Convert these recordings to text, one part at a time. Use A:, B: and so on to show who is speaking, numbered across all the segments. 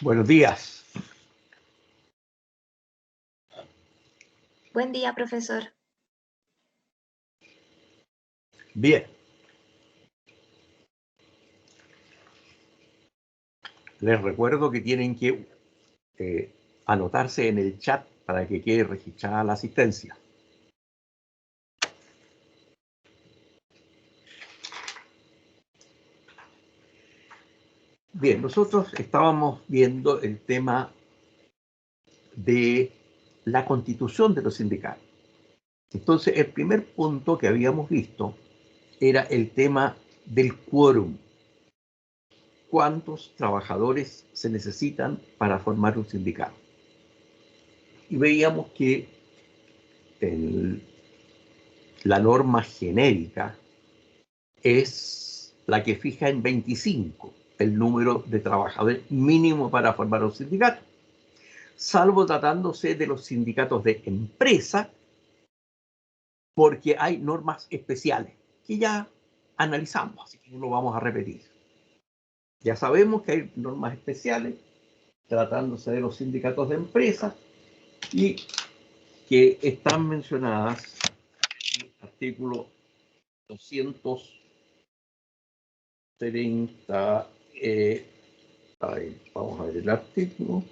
A: Buenos días.
B: Buen día, profesor.
A: Bien. Les recuerdo que tienen que anotarse en el chat para que quede registrada la asistencia. Bien, nosotros estábamos viendo el tema de la constitución de los sindicatos. Entonces, el primer punto que habíamos visto era el tema del quórum. ¿Cuántos trabajadores se necesitan para formar un sindicato? Y veíamos que la norma genérica es la que fija en 25 el número de trabajadores mínimo para formar un sindicato, salvo tratándose de los sindicatos de empresa, porque hay normas especiales que ya analizamos, así que no lo vamos a repetir. Ya sabemos que hay normas especiales tratándose de los sindicatos de empresa y que están mencionadas en el artículo 230. Vamos a ver el artículo.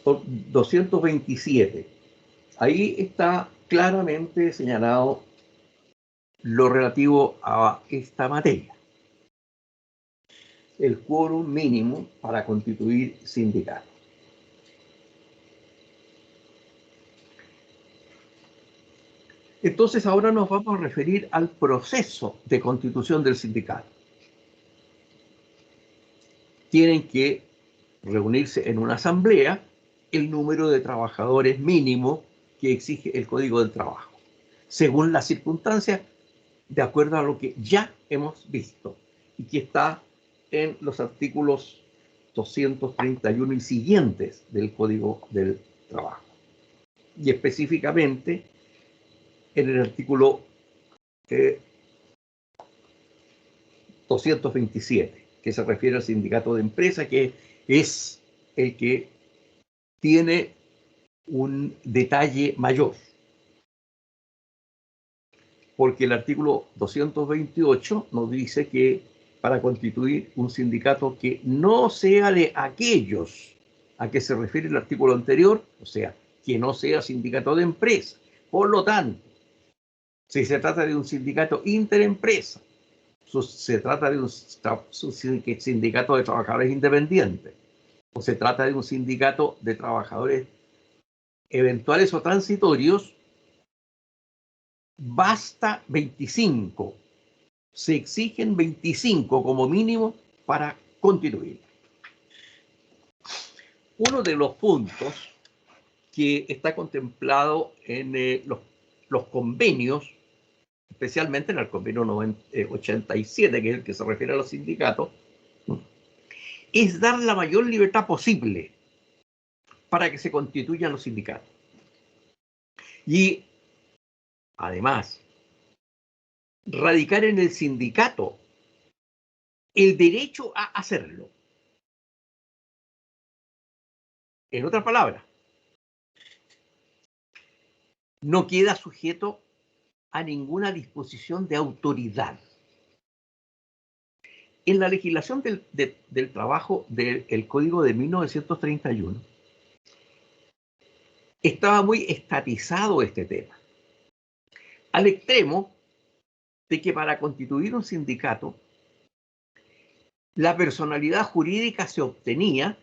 A: Por 227. Ahí está claramente señalado lo relativo a esta materia. El quórum mínimo para constituir sindicato. Entonces ahora nos vamos a referir al proceso de constitución del sindicato. Tienen que reunirse en una asamblea el número de trabajadores mínimo que exige el Código del Trabajo, según las circunstancias, de acuerdo a lo que ya hemos visto y que está en los artículos 231 y siguientes del Código del Trabajo. Y específicamente en el artículo 227, que se refiere al sindicato de empresa, que es el que tiene un detalle mayor. Porque el artículo 228 nos dice que para constituir un sindicato que no sea de aquellos a que se refiere el artículo anterior, o sea, que no sea sindicato de empresa. Por lo tanto, si se trata de un sindicato interempresa, se trata de un sindicato de trabajadores independientes, o se trata de un sindicato de trabajadores eventuales o transitorios, basta 25. Se exigen 25 como mínimo para constituir. Uno de los puntos que está contemplado en los convenios, especialmente en el convenio 87, que es el que se refiere a los sindicatos, es dar la mayor libertad posible para que se constituyan los sindicatos. Y además, radicar en el sindicato el derecho a hacerlo. En otras palabras, no queda sujeto a ninguna disposición de autoridad. En la legislación del trabajo del Código de 1931 estaba muy estatizado este tema, al extremo de que para constituir un sindicato, la personalidad jurídica se obtenía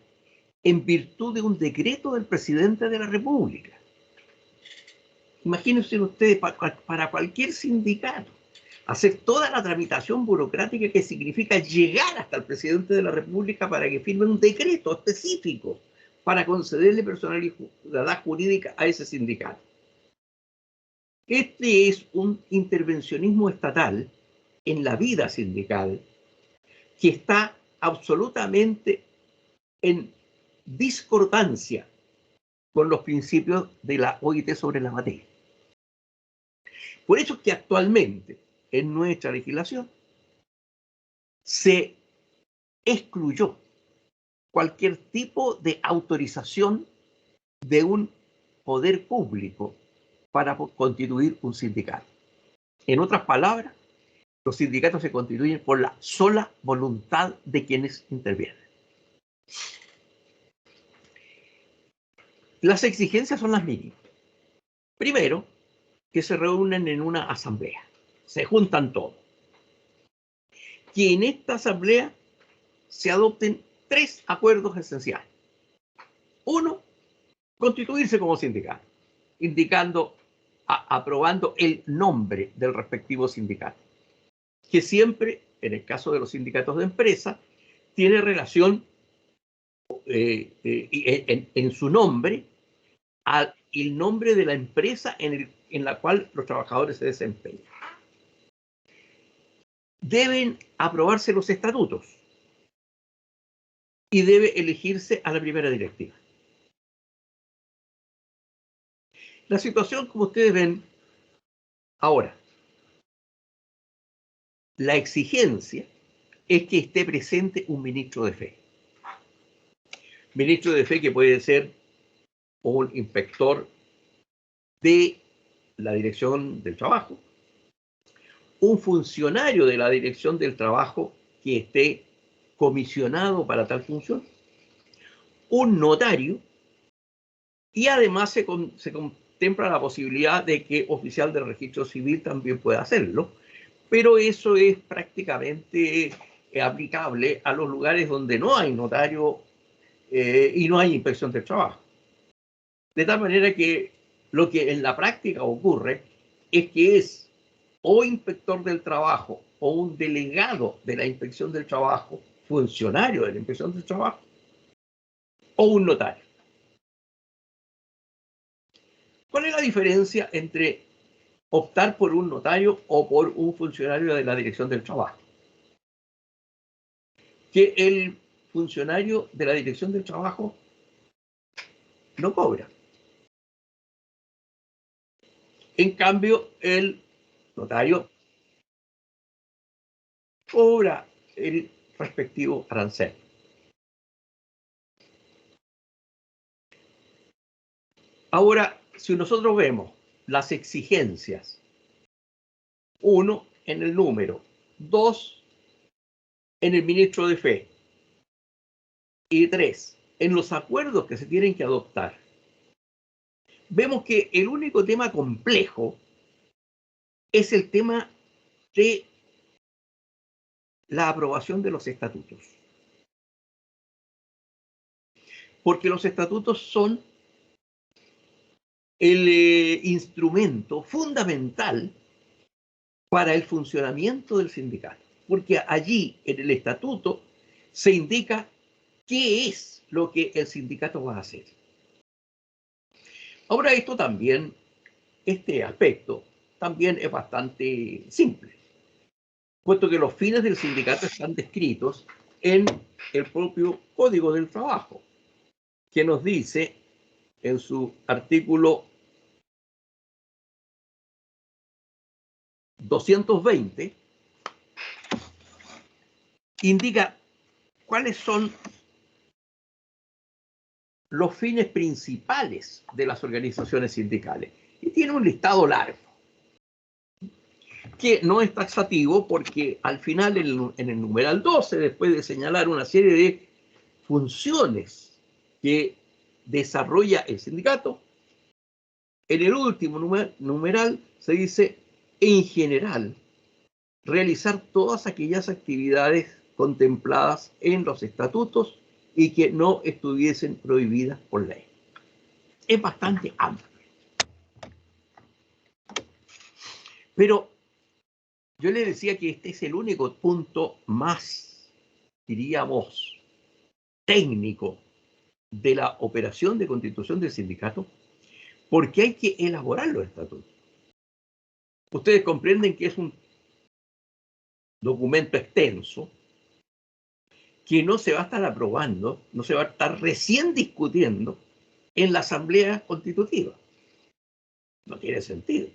A: en virtud de un decreto del presidente de la República. Imagínense ustedes, para cualquier sindicato, hacer toda la tramitación burocrática que significa llegar hasta el presidente de la República para que firme un decreto específico para concederle personalidad jurídica a ese sindicato. Este es un intervencionismo estatal en la vida sindical que está absolutamente en discordancia con los principios de la OIT sobre la materia. Por eso es que actualmente en nuestra legislación se excluyó cualquier tipo de autorización de un poder público para constituir un sindicato. En otras palabras, los sindicatos se constituyen por la sola voluntad de quienes intervienen. Las exigencias son las mínimas. Primero, que se reúnen en una asamblea. Se juntan todos. Que en esta asamblea se adopten 3 acuerdos esenciales. Uno, constituirse como sindicato, aprobando el nombre del respectivo sindicato, que siempre, en el caso de los sindicatos de empresa, tiene relación en su nombre al nombre de la empresa en la cual los trabajadores se desempeñan. Deben aprobarse los estatutos y debe elegirse a la primera directiva. La situación, como ustedes ven ahora, la exigencia es que esté presente un ministro de fe. Ministro de fe que puede ser un inspector de la Dirección del Trabajo, un funcionario de la Dirección del Trabajo que esté comisionado para tal función, un notario, y además se contempla la posibilidad de que oficial del registro civil también pueda hacerlo, pero eso es prácticamente aplicable a los lugares donde no hay notario y no hay inspección del trabajo. De tal manera que lo que en la práctica ocurre es que es o inspector del trabajo o un delegado de la inspección del trabajo, funcionario de la inspección del trabajo, o un notario. ¿Cuál es la diferencia entre optar por un notario o por un funcionario de la Dirección del Trabajo? Que el funcionario de la Dirección del Trabajo no cobra. En cambio, el notario cobra el respectivo arancel. Ahora, si nosotros vemos las exigencias, 1 en el número, 2 en el ministro de fe y 3 en los acuerdos que se tienen que adoptar, vemos que el único tema complejo es el tema de la aprobación de los estatutos. Porque los estatutos son el instrumento fundamental para el funcionamiento del sindicato. Porque allí, en el estatuto, se indica qué es lo que el sindicato va a hacer. Ahora, este aspecto también es bastante simple, puesto que los fines del sindicato están descritos en el propio Código del Trabajo, que nos dice en su artículo 220, indica cuáles son los fines principales de las organizaciones sindicales. Y tiene un listado largo, que no es taxativo porque al final, en el numeral 12, después de señalar una serie de funciones que desarrolla el sindicato, en el último numeral se dice, en general, realizar todas aquellas actividades contempladas en los estatutos y que no estuviesen prohibidas por ley. Es bastante amplio. Pero yo le decía que este es el único punto más, diríamos, técnico de la operación de constitución del sindicato, porque hay que elaborar los estatutos. Ustedes comprenden que es un documento extenso que no se va a estar aprobando, no se va a estar recién discutiendo en la Asamblea Constitutiva. No tiene sentido.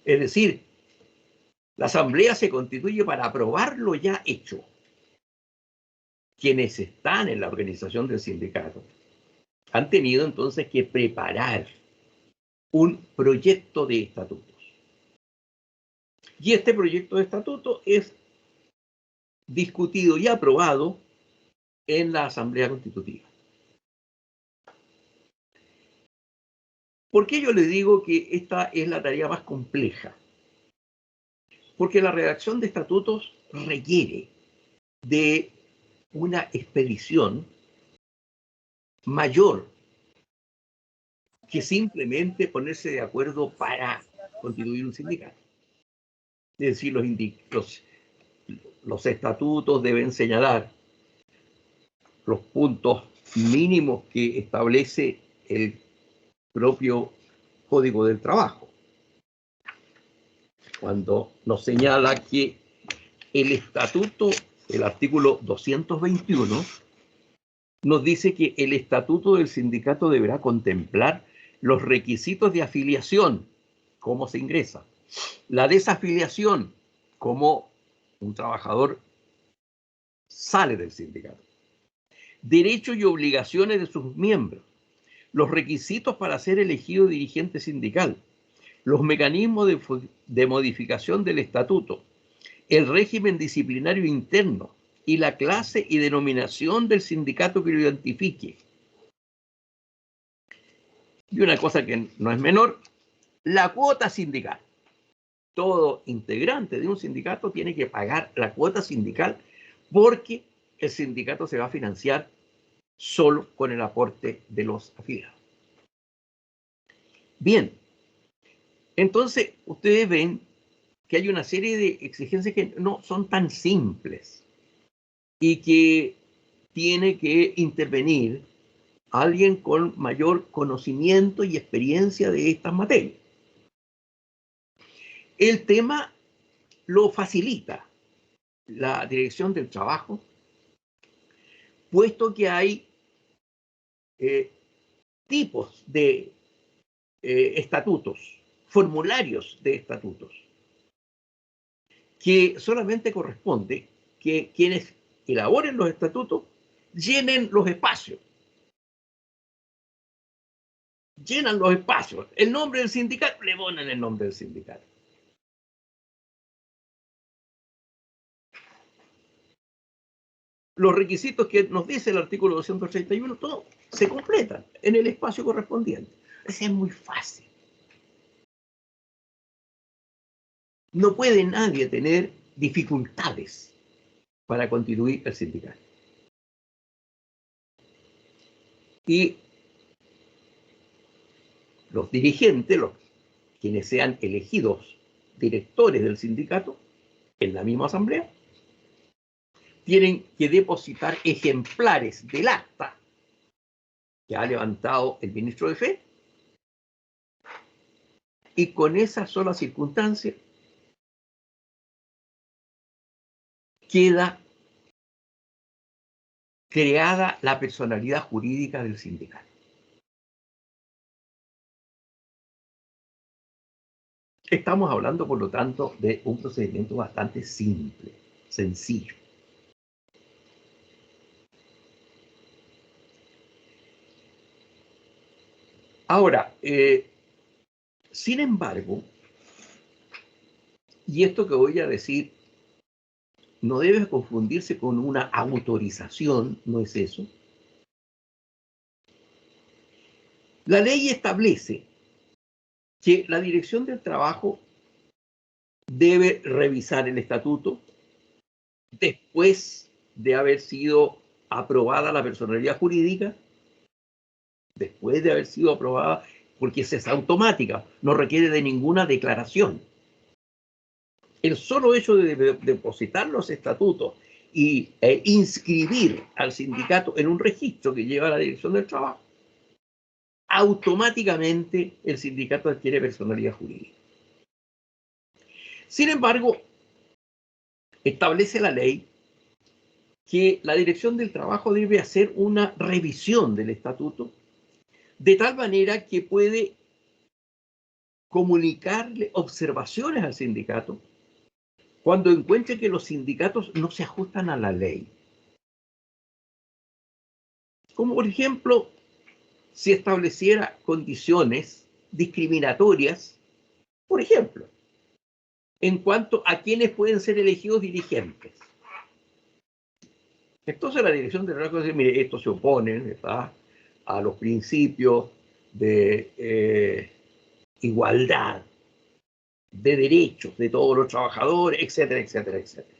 A: Es decir, la Asamblea se constituye para aprobar lo ya hecho. Quienes están en la organización del sindicato han tenido entonces que preparar un proyecto de estatutos. Y este proyecto de estatuto es discutido y aprobado en la Asamblea Constitutiva. ¿Por qué yo le digo que esta es la tarea más compleja? Porque la redacción de estatutos requiere de una expedición mayor que simplemente ponerse de acuerdo para constituir un sindicato. Es decir, los estatutos deben señalar los puntos mínimos que establece el propio Código del Trabajo, cuando nos señala que el estatuto, el artículo 221, nos dice que el estatuto del sindicato deberá contemplar los requisitos de afiliación, cómo se ingresa, la desafiliación, cómo un trabajador sale del sindicato, derechos y obligaciones de sus miembros, los requisitos para ser elegido dirigente sindical, los mecanismos de modificación del estatuto, el régimen disciplinario interno y la clase y denominación del sindicato que lo identifique. Y una cosa que no es menor, la cuota sindical. Todo integrante de un sindicato tiene que pagar la cuota sindical porque el sindicato se va a financiar solo con el aporte de los afiliados. Bien, entonces ustedes ven que hay una serie de exigencias que no son tan simples y que tiene que intervenir alguien con mayor conocimiento y experiencia de estas materias. El tema lo facilita la Dirección del Trabajo, puesto que hay tipos de estatutos, formularios de estatutos, que solamente corresponde que quienes elaboren los estatutos llenen los espacios. Llenan los espacios. El nombre del sindicato, le ponen el nombre del sindicato. Los requisitos que nos dice el artículo 231, todos se completan en el espacio correspondiente. Eso es muy fácil. No puede nadie tener dificultades para constituir el sindicato. Y los dirigentes, quienes sean elegidos directores del sindicato en la misma asamblea, tienen que depositar ejemplares del acta que ha levantado el ministro de Fe, y con esa sola circunstancia queda creada la personalidad jurídica del sindicato. Estamos hablando, por lo tanto, de un procedimiento bastante simple, sencillo. Ahora, sin embargo, y esto que voy a decir no debe confundirse con una autorización, no es eso. La ley establece que la Dirección del Trabajo debe revisar el estatuto después de haber sido aprobada la personalidad jurídica, después de haber sido aprobada, porque es automática, no requiere de ninguna declaración. El solo hecho de depositar los estatutos y inscribir al sindicato en un registro que lleva la Dirección del Trabajo, automáticamente el sindicato adquiere personalidad jurídica. Sin embargo, establece la ley que la Dirección del Trabajo debe hacer una revisión del estatuto de tal manera que puede comunicarle observaciones al sindicato cuando encuentre que los sindicatos no se ajustan a la ley. Como por ejemplo, si estableciera condiciones discriminatorias, por ejemplo, en cuanto a quienes pueden ser elegidos dirigentes. Entonces la Dirección del Trabajo dice, mire, esto se opone, ¿verdad?, a los principios de igualdad, de derechos de todos los trabajadores, etcétera, etcétera, etcétera.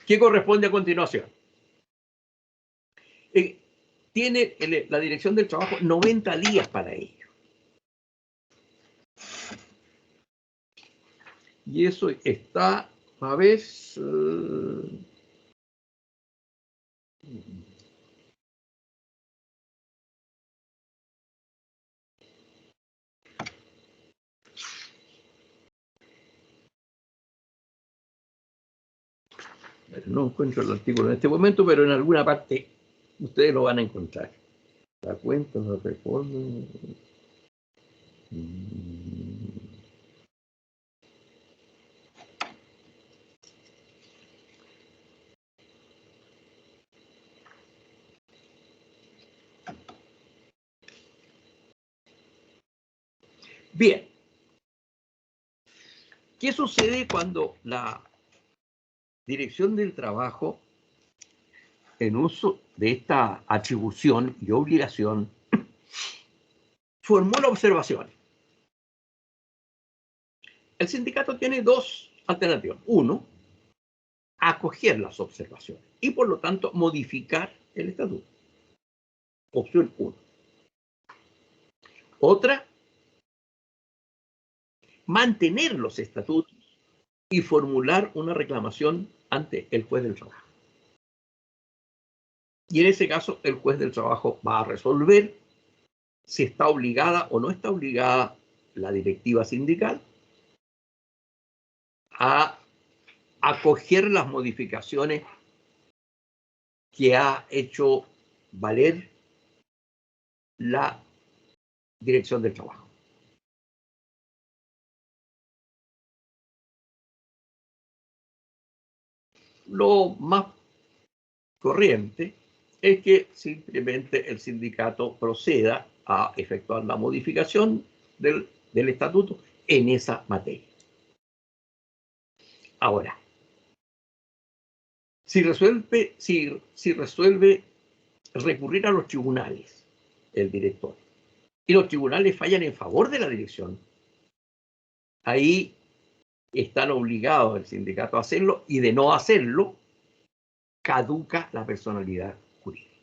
A: ¿Qué corresponde a continuación? Tiene la Dirección del Trabajo 90 días para ello. Y eso está, a ver, no encuentro el artículo en este momento, pero en alguna parte ustedes lo van a encontrar. La cuenta, la reforma. Bien. ¿Qué sucede cuando la Dirección del Trabajo, en uso de esta atribución y obligación, formula observaciones? El sindicato tiene dos alternativas. Uno, acoger las observaciones y por lo tanto modificar el estatuto. Opción 1. Otra, mantener los estatutos y formular una reclamación ante el juez del trabajo. Y en ese caso, el juez del trabajo va a resolver si está obligada o no está obligada la directiva sindical a acoger las modificaciones que ha hecho valer la Dirección del Trabajo. Lo más corriente es que simplemente el sindicato proceda a efectuar la modificación del estatuto en esa materia. Ahora, si resuelve recurrir a los tribunales el director y los tribunales fallan en favor de la dirección, ahí están obligados el sindicato a hacerlo y de no hacerlo, caduca la personalidad jurídica.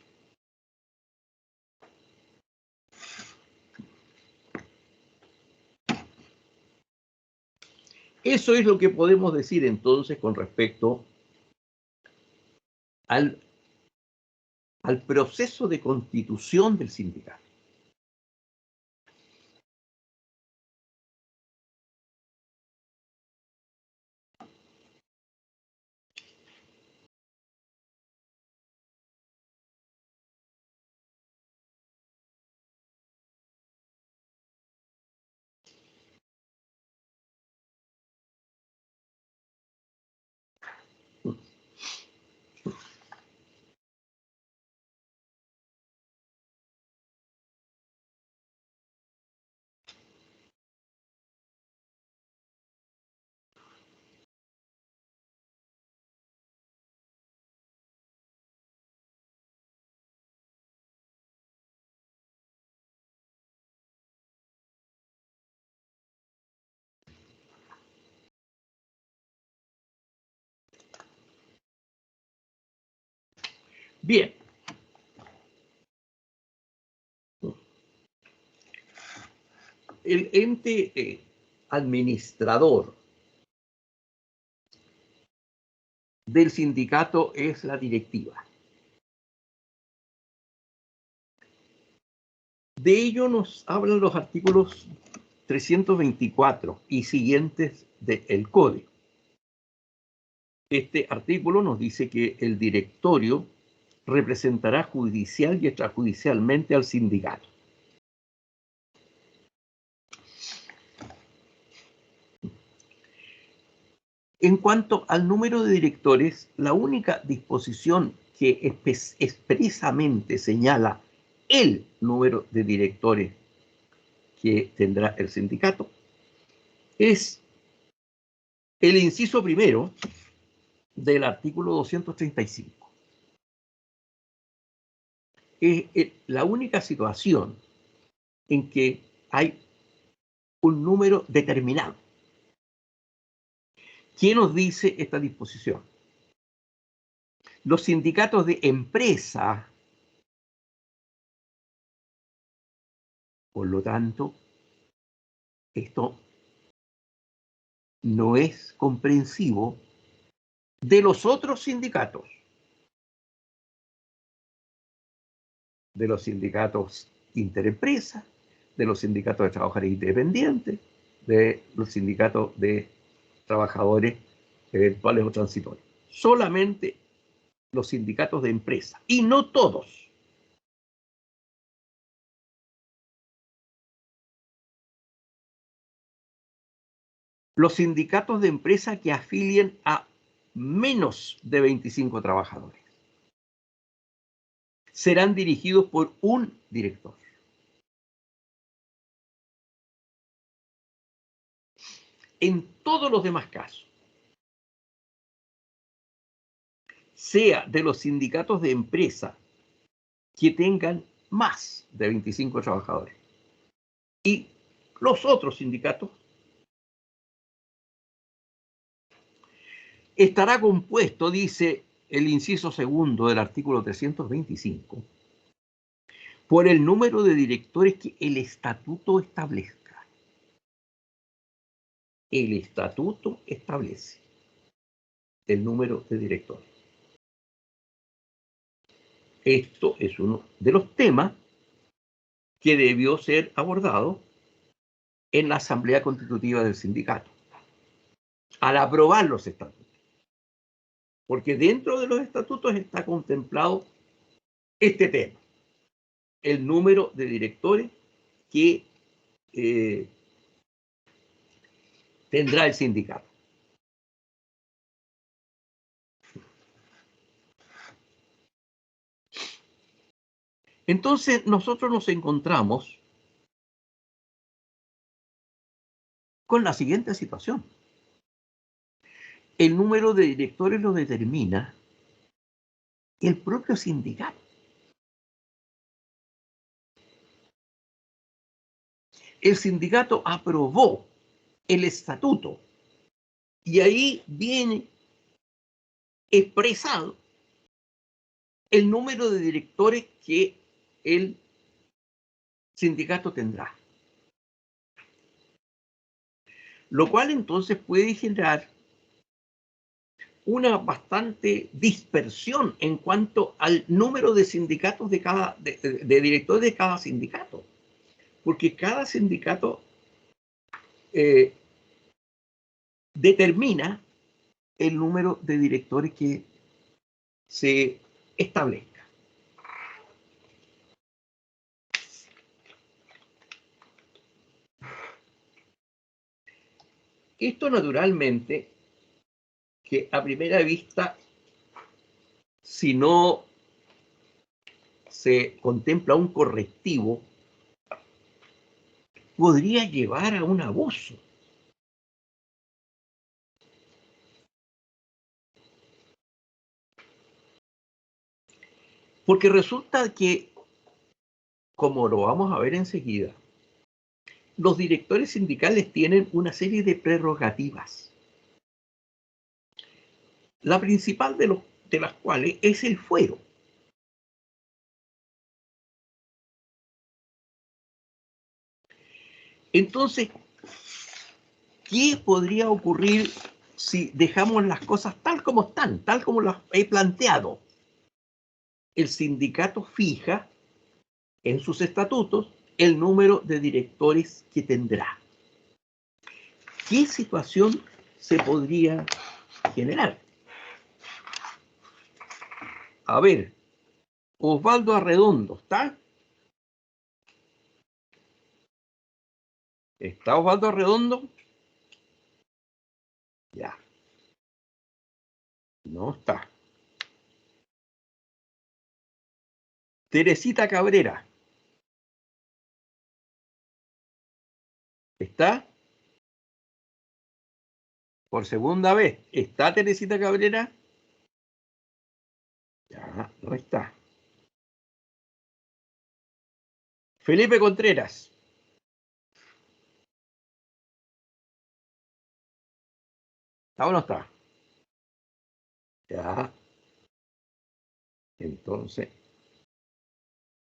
A: Eso es lo que podemos decir entonces con respecto al proceso de constitución del sindicato. Bien. El ente administrador del sindicato es la directiva. De ello nos hablan los artículos 324 y siguientes del Código. Este artículo nos dice que el directorio representará judicial y extrajudicialmente al sindicato. En cuanto al número de directores, la única disposición que expresamente señala el número de directores que tendrá el sindicato es el inciso primero del artículo 235. Es la única situación en que hay un número determinado. ¿Quién nos dice esta disposición? Los sindicatos de empresa. Por lo tanto, esto no es comprensivo de los otros sindicatos, de los sindicatos interempresa, de los sindicatos de trabajadores independientes, de los sindicatos de trabajadores eventuales o transitorios. Solamente los sindicatos de empresa, y no todos. Los sindicatos de empresa que afilien a menos de 25 trabajadores serán dirigidos por un director. En todos los demás casos, sea de los sindicatos de empresa que tengan más de 25 trabajadores y los otros sindicatos, estará compuesto, dice el inciso segundo del artículo 325, por el número de directores que el estatuto establezca. El estatuto establece el número de directores. Esto es uno de los temas que debió ser abordado en la Asamblea Constitutiva del Sindicato, al aprobar los estatutos. Porque dentro de los estatutos está contemplado este tema, el número de directores que tendrá el sindicato. Entonces, nosotros nos encontramos con la siguiente situación. El número de directores lo determina el propio sindicato. El sindicato aprobó el estatuto y ahí viene expresado el número de directores que el sindicato tendrá. Lo cual entonces puede generar una bastante dispersión en cuanto al número de sindicatos de directores de cada sindicato. Porque cada sindicato determina el número de directores que se establezca. Esto naturalmente, que a primera vista, si no se contempla un correctivo, podría llevar a un abuso. Porque resulta que, como lo vamos a ver enseguida, los directores sindicales tienen una serie de prerrogativas. La principal de las cuales es el fuero. Entonces, ¿qué podría ocurrir si dejamos las cosas tal como están, tal como las he planteado? El sindicato fija en sus estatutos el número de directores que tendrá. ¿Qué situación se podría generar? A ver, Osvaldo Arredondo, ¿está? ¿Está Osvaldo Arredondo? Ya. No está. Teresita Cabrera, ¿está? Por segunda vez, ¿está Teresita Cabrera? Ya, no está. Felipe Contreras. ¿Está o no está? Ya. Entonces,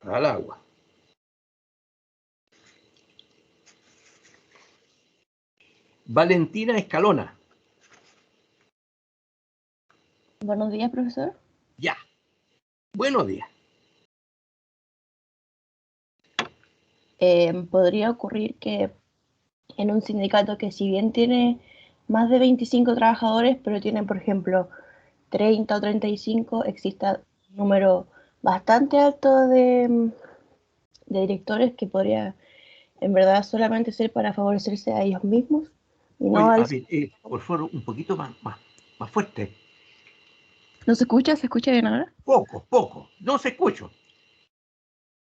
A: al agua. Valentina Escalona.
B: Buenos días, profesor.
A: Ya. Buenos días.
B: Podría ocurrir que en un sindicato que si bien tiene más de 25 trabajadores, pero tiene, por ejemplo, 30 o 35, exista un número bastante alto de directores que podría en verdad solamente ser para favorecerse a ellos mismos y no
A: Oye, a
B: al...
A: ver, por favor, un poquito más fuerte.
B: ¿No se escucha? ¿Se escucha bien ahora?
A: Poco. No se escucha.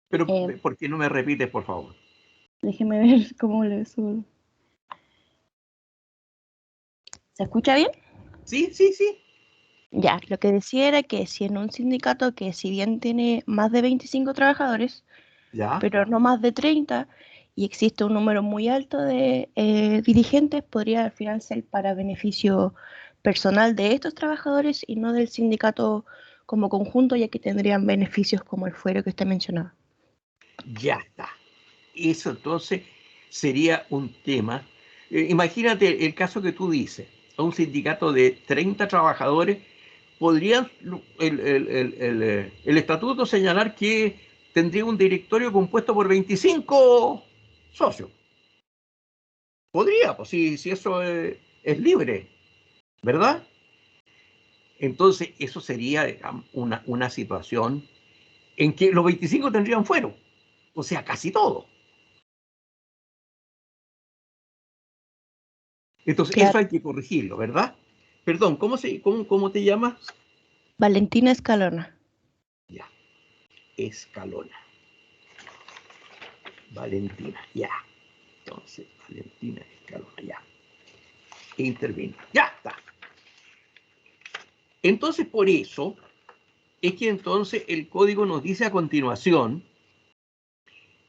A: Pero,
B: Eh,
A: ¿por qué no me repites, por favor?
B: Déjeme ver cómo le subo. ¿Se escucha bien?
A: Sí.
B: Ya, lo que decía era que si en un sindicato que si bien tiene más de 25 trabajadores,
A: Ya.
B: pero no más de 30, y existe un número muy alto de dirigentes, podría al final ser para beneficio personal de estos trabajadores y no del sindicato como conjunto, ya que tendrían beneficios como el fuero que usted mencionaba.
A: Ya está. Eso entonces sería un tema. Imagínate el caso que tú dices. A un sindicato de 30 trabajadores, podrían el estatuto señalar que tendría un directorio compuesto por 25 socios. Podría, pues si eso es libre, ¿verdad? Entonces, eso sería, digamos, una situación en que los 25 tendrían fuero, o sea, casi todo. Entonces,
B: Claro.
A: eso hay que corregirlo, ¿verdad? Perdón, ¿cómo te llamas?
B: Valentina Escalona.
A: Ya, Escalona. Valentina, ya. Entonces, Valentina Escalona, ya. Intervino. Ya está. Entonces, por eso es que entonces el código nos dice a continuación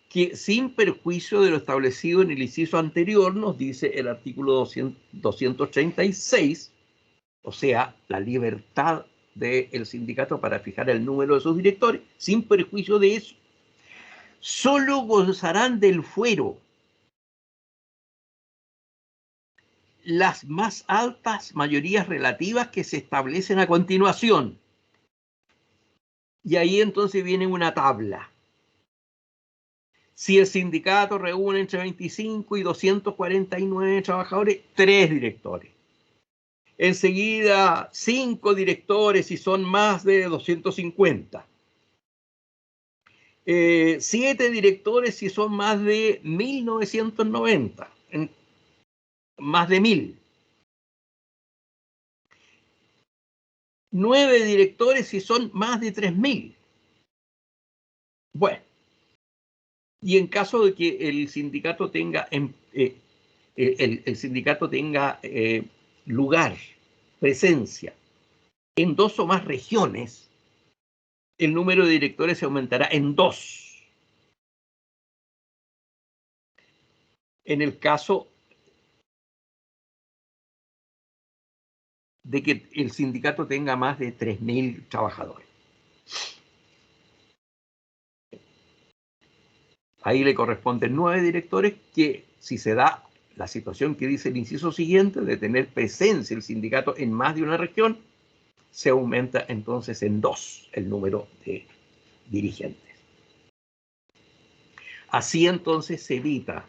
A: que sin perjuicio de lo establecido en el inciso anterior, nos dice el artículo 236, o sea, la libertad del sindicato para fijar el número de sus directores, sin perjuicio de eso, solo gozarán del fuero las más altas mayorías relativas que se establecen a continuación. Y ahí entonces viene una tabla. Si el sindicato reúne entre 25 y 249 trabajadores, 3 directores. Enseguida, 5 directores si son más de 250. 7 directores si son más de 1990, más de 1000. 9 directores si son más de 3000. Bueno, y en caso de que el sindicato tenga, el sindicato tenga lugar, presencia en 2 o más regiones, el número de directores se aumentará en 2. En el caso de que el sindicato tenga más de 3000 trabajadores. Ahí le corresponden 9 directores que, si se da la situación que dice el inciso siguiente, de tener presencia el sindicato en más de una región, se aumenta entonces en 2 el número de dirigentes. Así entonces se evita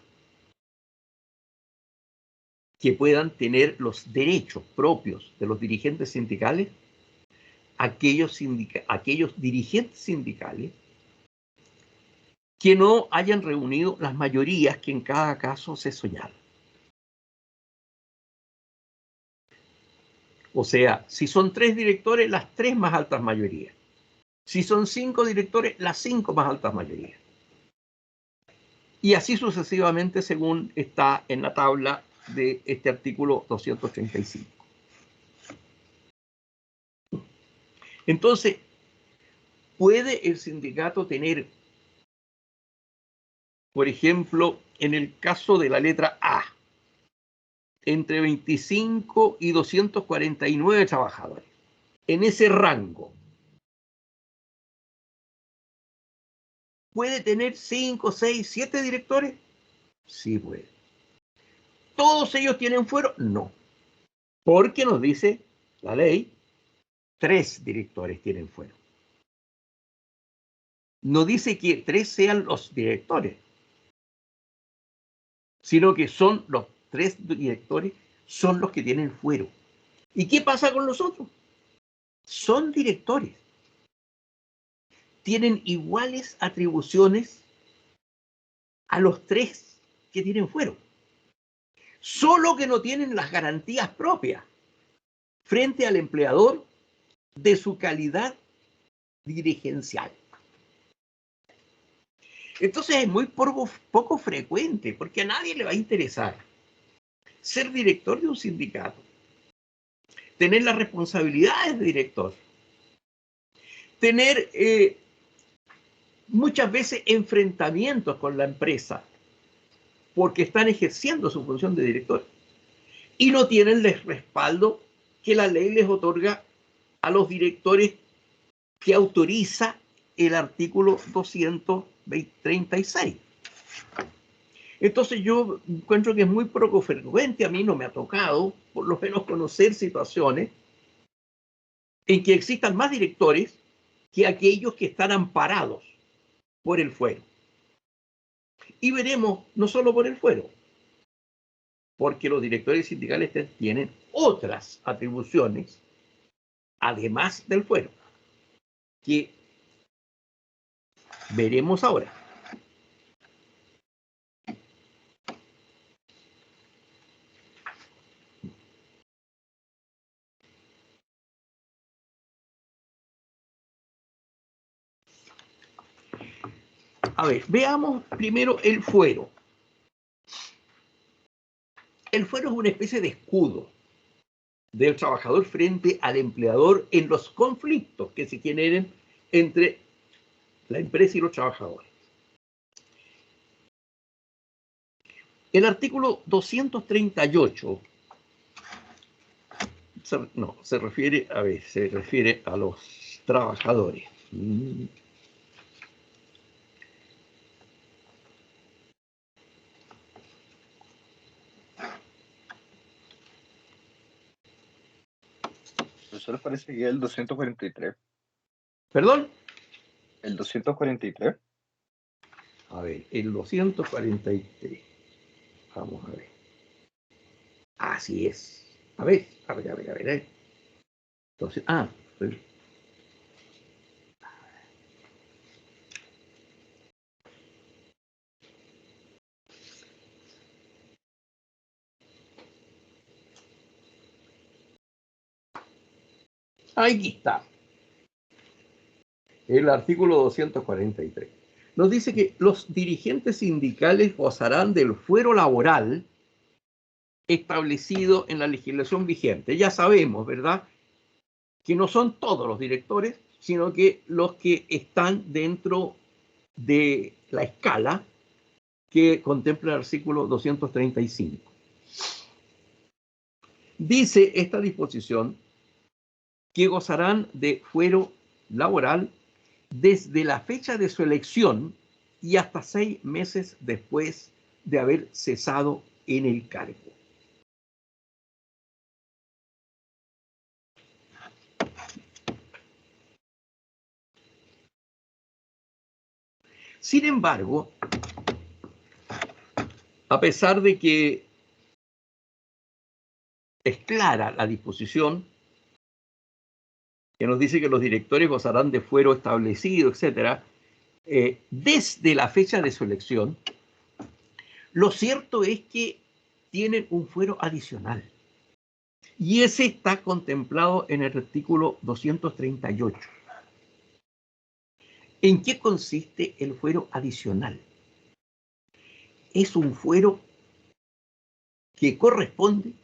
A: que puedan tener los derechos propios de los dirigentes sindicales aquellos dirigentes sindicales que no hayan reunido las mayorías que en cada caso se señalan. O sea, si son 3 directores, las 3 más altas mayorías. Si son 5 directores, las 5 más altas mayorías. Y así sucesivamente según está en la tabla de este artículo 235. Entonces, ¿puede el sindicato tener, por ejemplo, en el caso de la letra A, entre 25 y 249 trabajadores? En ese rango, ¿puede tener 5, 6, 7 directores? Sí puede. ¿Todos ellos tienen fuero? No. Porque nos dice la ley, 3 directores tienen fuero. No dice que 3 sean los directores, sino que son los 3 directores, son los que tienen fuero. ¿Y qué pasa con los otros? Son directores. Tienen iguales atribuciones a los 3 que tienen fuero. Solo que no tienen las garantías propias frente al empleador de su calidad dirigencial. Entonces es muy poco frecuente, porque a nadie le va a interesar ser director de un sindicato, tener las responsabilidades de director, tener muchas veces enfrentamientos con la empresa, porque están ejerciendo su función de director y no tienen el respaldo que la ley les otorga a los directores que autoriza el artículo 236. Entonces yo encuentro que es muy poco frecuente, a mí no me ha tocado, por lo menos, conocer situaciones en que existan más directores que aquellos que están amparados por el fuero. Y veremos, no solo por el fuero, porque los directores sindicales tienen otras atribuciones, además del fuero, que veremos ahora. A ver, veamos primero el fuero. El fuero es una especie de escudo del trabajador frente al empleador en los conflictos que se generen entre la empresa y los trabajadores. El artículo 238 se refiere a los trabajadores.
C: Profesor, parece que es el 243.
A: ¿Perdón?
C: ¿El 243?
A: A ver, el 243. Vamos a ver. Así es. A ver. Entonces, aquí está. El artículo 243. Nos dice que los dirigentes sindicales gozarán del fuero laboral establecido en la legislación vigente. Ya sabemos, ¿verdad?, que no son todos los directores, sino que los que están dentro de la escala que contempla el artículo 235. Dice esta disposición que gozarán de fuero laboral desde la fecha de su elección y hasta 6 meses después de haber cesado en el cargo. Sin embargo, a pesar de que es clara la disposición que nos dice que los directores gozarán de fuero establecido, etcétera, desde la fecha de su elección, lo cierto es que tienen un fuero adicional. Y ese está contemplado en el artículo 238. ¿En qué consiste el fuero adicional? Es un fuero que corresponde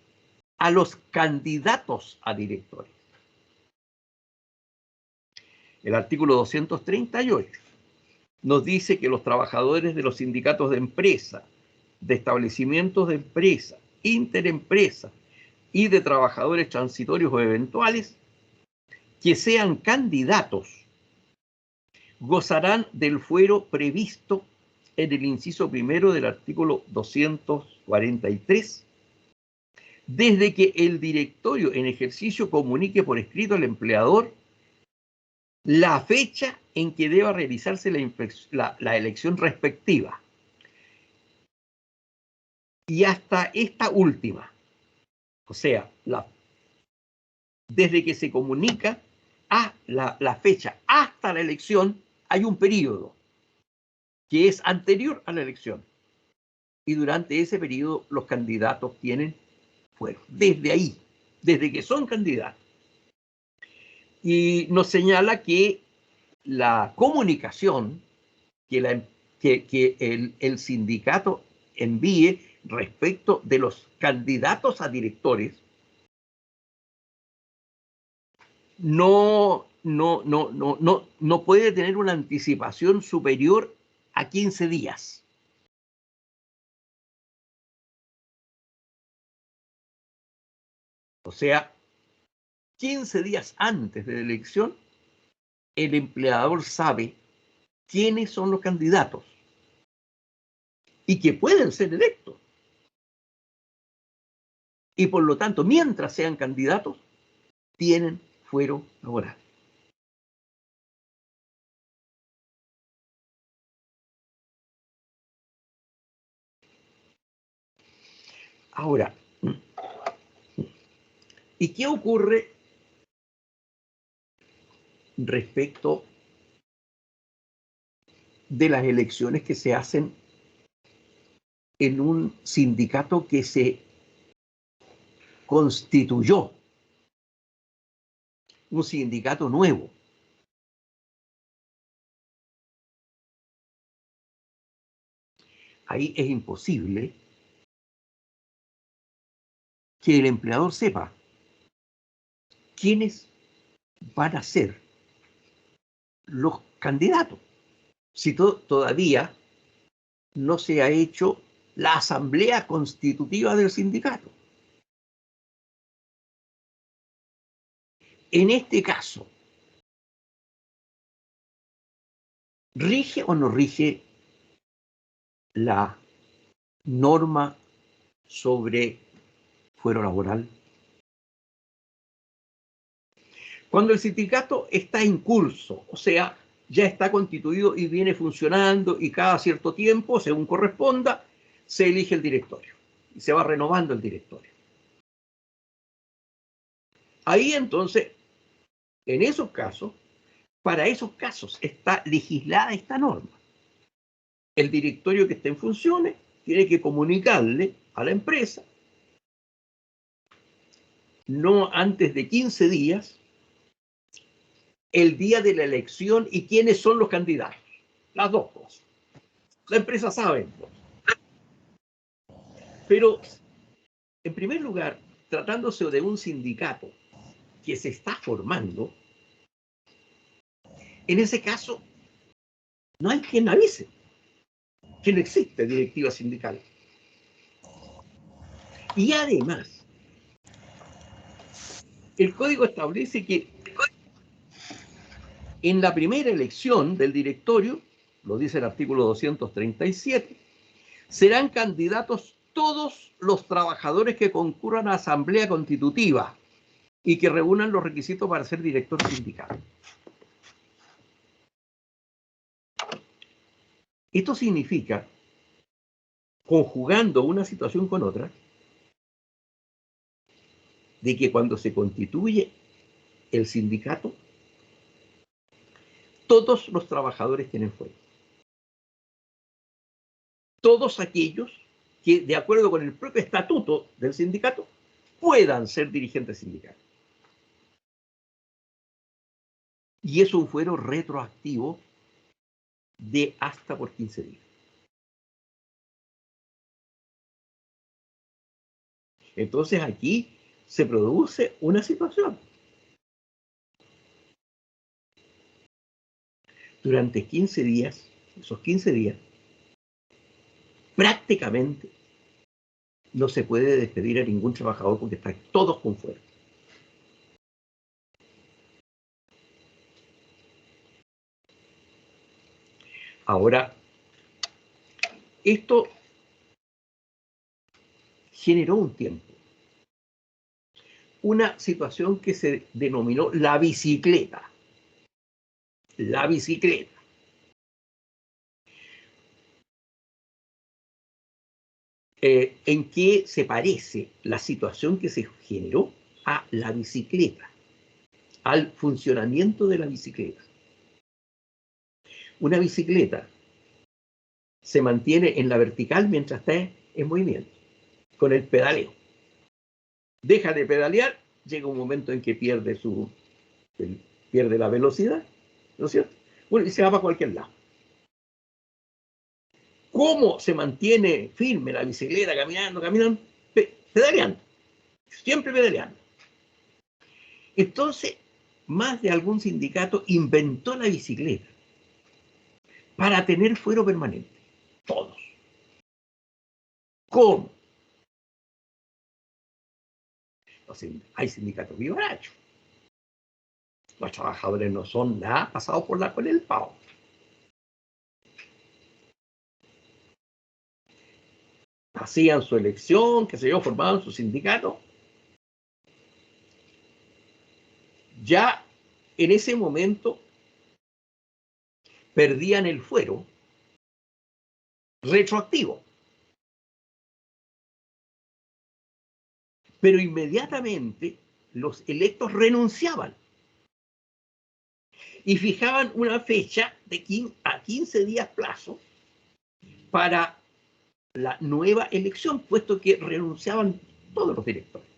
A: a los candidatos a directores. El artículo 238 nos dice que los trabajadores de los sindicatos de empresa, de establecimientos de empresa, interempresa y de trabajadores transitorios o eventuales que sean candidatos gozarán del fuero previsto en el inciso primero del artículo 243, desde que el directorio en ejercicio comunique por escrito al empleador la fecha en que deba realizarse la elección respectiva. Y hasta esta última, o sea, desde que se comunica a la fecha hasta la elección, hay un periodo que es anterior a la elección. Y durante ese periodo los candidatos tienen fuero. Desde ahí, desde que son candidatos. Y nos señala que la comunicación que el sindicato envíe respecto de los candidatos a directores no puede tener una anticipación superior a 15 días. O sea, 15 días antes de la elección, el empleador sabe quiénes son los candidatos y que pueden ser electos. Y por lo tanto, mientras sean candidatos, tienen fuero laboral. Ahora, ¿y qué ocurre respecto de las elecciones que se hacen en un sindicato que se constituyó, un sindicato nuevo? Ahí es imposible que el empleador sepa quiénes van a ser los candidatos, si todavía no se ha hecho la asamblea constitutiva del sindicato. En este caso, ¿rige o no rige la norma sobre fuero laboral? Cuando el sindicato está en curso, o sea, ya está constituido y viene funcionando y cada cierto tiempo, según corresponda, se elige el directorio y se va renovando el directorio. Ahí entonces, en esos casos, para esos casos está legislada esta norma. El directorio que esté en funciones tiene que comunicarle a la empresa, no antes de 15 días, el día de la elección y quiénes son los candidatos. Las dos cosas. La empresa sabe. Pero, en primer lugar, tratándose de un sindicato que se está formando, en ese caso, no hay quien avise que no existe directiva sindical. Y además, el código establece que en la primera elección del directorio, lo dice el artículo 237, serán candidatos todos los trabajadores que concurran a asamblea constitutiva y que reúnan los requisitos para ser director sindical. Esto significa conjugando una situación con otra, de que cuando se constituye el sindicato, todos los trabajadores tienen fuero. Todos aquellos que, de acuerdo con el propio estatuto del sindicato, puedan ser dirigentes sindicales. Y es un fuero retroactivo de hasta por 15 días. Entonces aquí se produce una situación. Durante 15 días, esos 15 días, prácticamente no se puede despedir a ningún trabajador porque están todos con fuero. Ahora, esto generó un tiempo una situación que se denominó la bicicleta. La bicicleta. En qué se parece la situación que se generó a la bicicleta, al funcionamiento de la bicicleta. Una bicicleta se mantiene en la vertical mientras está en movimiento, con el pedaleo. Deja de pedalear, llega un momento en que pierde la velocidad, ¿no es cierto? Bueno, y se va para cualquier lado. ¿Cómo se mantiene firme la bicicleta caminando? Pedaleando. Siempre pedaleando. Entonces, más de algún sindicato inventó la bicicleta para tener fuero permanente. Todos. ¿Cómo? Hay sindicatos vivarachos. Los trabajadores no son nada pasados por la cola del pavo. Hacían su elección, qué sé yo, formaban su sindicato. Ya en ese momento perdían el fuero retroactivo. Pero inmediatamente los electos renunciaban y fijaban una fecha de 15 días plazo para la nueva elección, puesto que renunciaban todos los directores.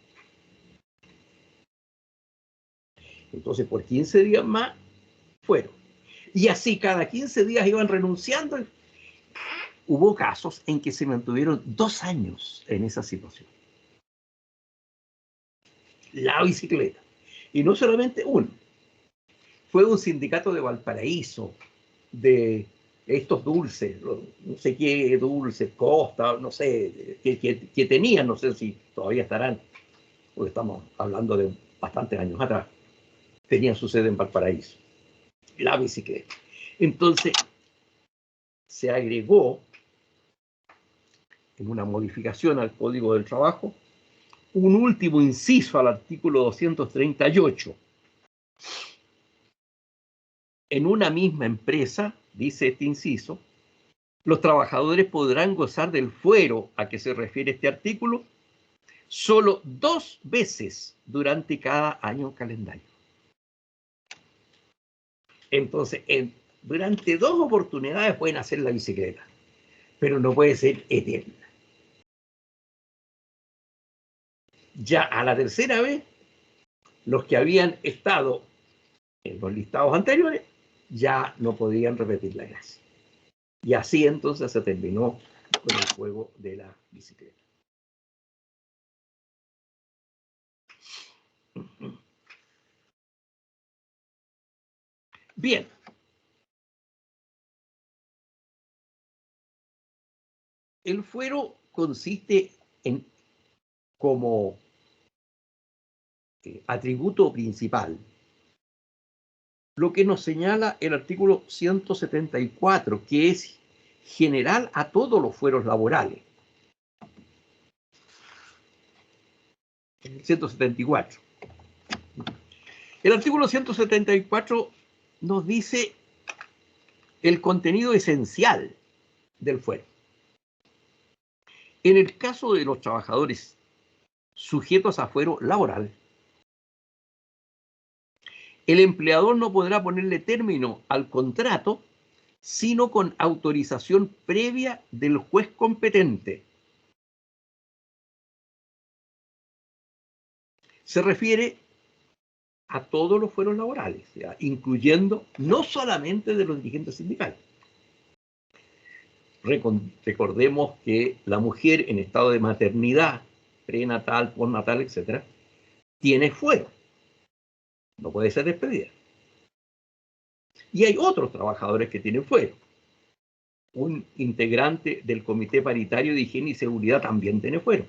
A: Entonces, por 15 días más, fueron. Y así cada 15 días iban renunciando. Hubo casos en que se mantuvieron 2 años en esa situación. La bicicleta. Y no solamente uno. Fue un sindicato de Valparaíso, de estos dulces, no sé qué dulces, Costa, no sé, que tenían, no sé si todavía estarán, porque estamos hablando de bastantes años atrás, tenían su sede en Valparaíso. La bicicleta. Entonces, se agregó en una modificación al Código del Trabajo un último inciso al artículo 238. En una misma empresa, dice este inciso, los trabajadores podrán gozar del fuero a que se refiere este artículo solo 2 veces durante cada año calendario. Entonces, durante 2 oportunidades pueden hacer la bicicleta, pero no puede ser eterna. Ya a la tercera vez, los que habían estado en los listados anteriores ya no podían repetir la gracia. Y así entonces se terminó con el juego de la bicicleta. Bien. El fuero consiste en, como atributo principal, lo que nos señala el artículo 174, que es general a todos los fueros laborales. El 174. El artículo 174 nos dice el contenido esencial del fuero. En el caso de los trabajadores sujetos a fuero laboral, el empleador no podrá ponerle término al contrato sino con autorización previa del juez competente. Se refiere a todos los fueros laborales, ¿ya? Incluyendo no solamente de los dirigentes sindicales. Recordemos que la mujer en estado de maternidad, prenatal, postnatal, etc., tiene fuero. No puede ser despedida. Y hay otros trabajadores que tienen fuero. Un integrante del Comité Paritario de Higiene y Seguridad también tiene fuero.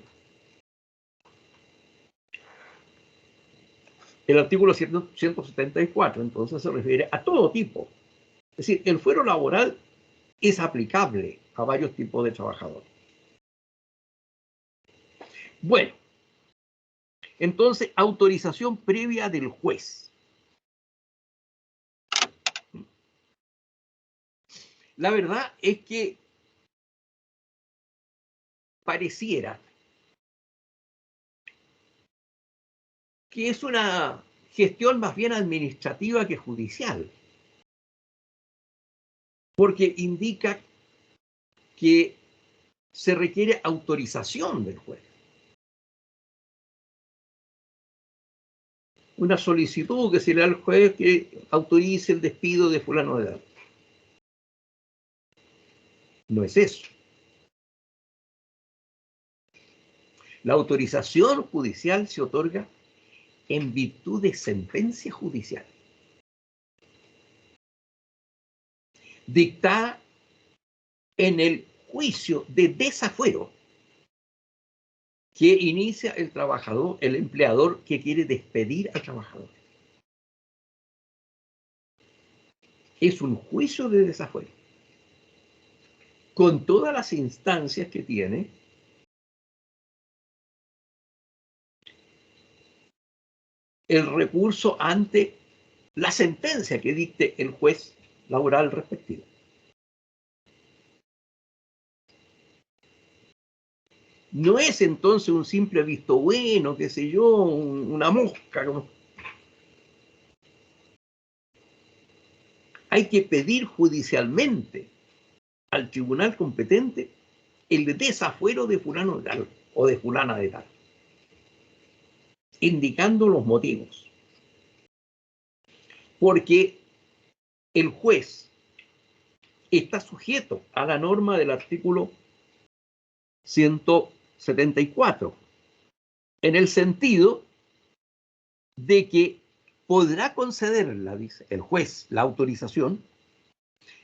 A: El artículo 174, entonces, se refiere a todo tipo. Es decir, el fuero laboral es aplicable a varios tipos de trabajadores. Bueno, entonces, autorización previa del juez. La verdad es que pareciera que es una gestión más bien administrativa que judicial, porque indica que se requiere autorización del juez. Una solicitud que se le da al juez que autorice el despido de fulano de tal. No es eso. La autorización judicial se otorga en virtud de sentencia judicial dictada en el juicio de desafuero que inicia el trabajador, el empleador que quiere despedir al trabajador. Es un juicio de desafuero con todas las instancias que tiene el recurso ante la sentencia que dicte el juez laboral respectivo. No es entonces un simple visto bueno, qué sé yo, una mosca. Hay que pedir judicialmente al tribunal competente el desafuero de fulano de tal o de fulana de tal, indicando los motivos. Porque el juez está sujeto a la norma del artículo 174, en el sentido de que podrá concederla, dice el juez, la autorización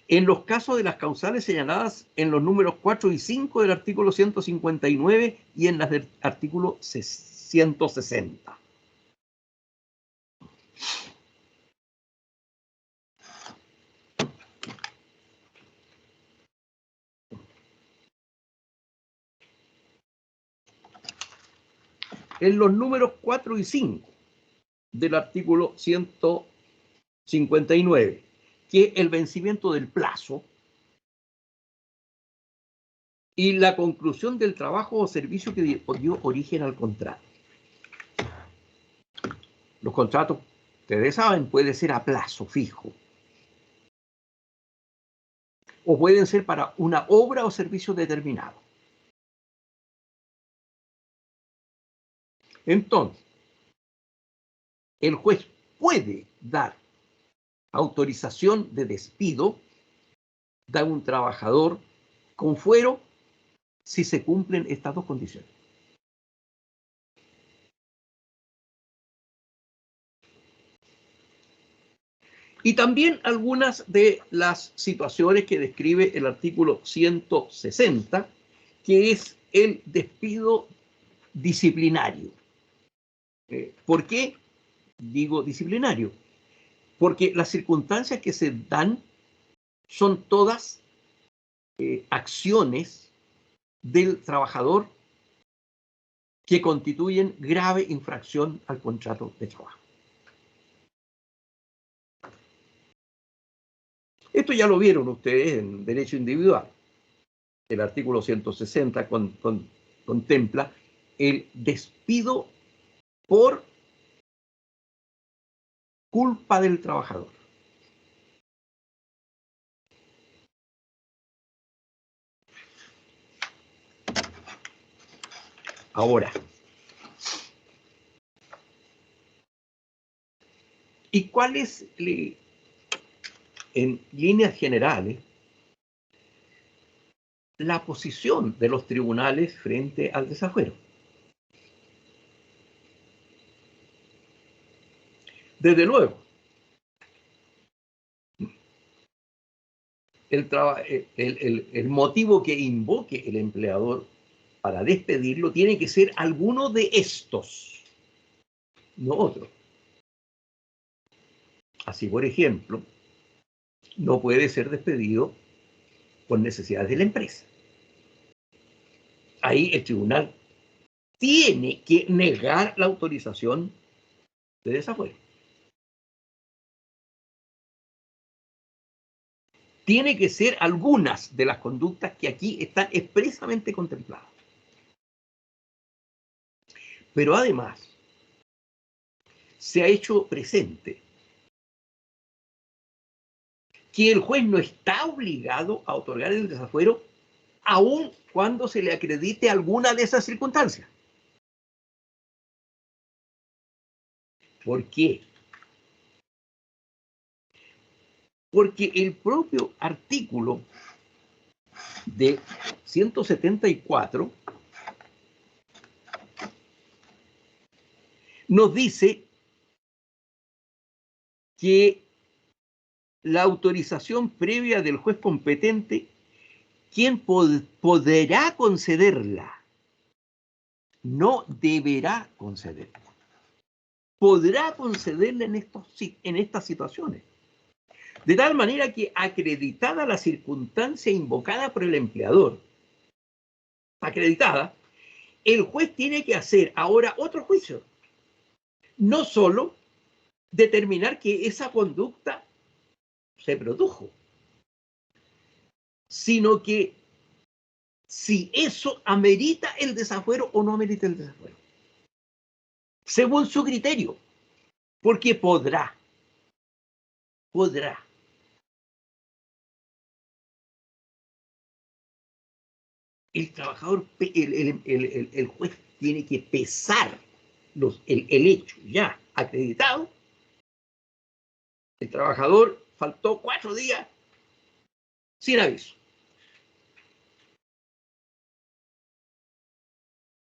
A: en los casos de las causales señaladas en los números 4 y 5 del artículo 159 y en las del artículo 160. En los números 4 y 5 del artículo 159, que es el vencimiento del plazo y la conclusión del trabajo o servicio que dio origen al contrato. Los contratos, ustedes saben, pueden ser a plazo fijo o pueden ser para una obra o servicio determinado. Entonces, el juez puede dar autorización de despido de un trabajador con fuero si se cumplen estas dos condiciones. Y también algunas de las situaciones que describe el artículo 160, que es el despido disciplinario. ¿Por qué digo disciplinario? Porque las circunstancias que se dan son todas acciones del trabajador que constituyen grave infracción al contrato de trabajo. Esto ya lo vieron ustedes en derecho individual, el artículo 160 con contempla el despido por culpa del trabajador. Ahora, ¿y cuál es, en líneas generales, la posición de los tribunales frente al desafuero? Desde luego, el motivo que invoque el empleador para despedirlo tiene que ser alguno de estos, no otro. Así, por ejemplo, no puede ser despedido por necesidades de la empresa. Ahí el tribunal tiene que negar la autorización de desafuero. Tiene que ser algunas de las conductas que aquí están expresamente contempladas. Pero además, se ha hecho presente que el juez no está obligado a otorgar el desafuero aun cuando se le acredite alguna de esas circunstancias. ¿Por qué? Porque el propio artículo de 174 nos dice que la autorización previa del juez competente, quien podrá concederla, no deberá concederla. Podrá concederla en estas situaciones. De tal manera que, acreditada la circunstancia invocada por el empleador, acreditada, el juez tiene que hacer ahora otro juicio. No solo determinar que esa conducta se produjo, sino que si eso amerita el desafuero o no amerita el desafuero, según su criterio, porque podrá. El trabajador, el juez tiene que pesar el hecho ya acreditado. El trabajador faltó 4 días sin aviso.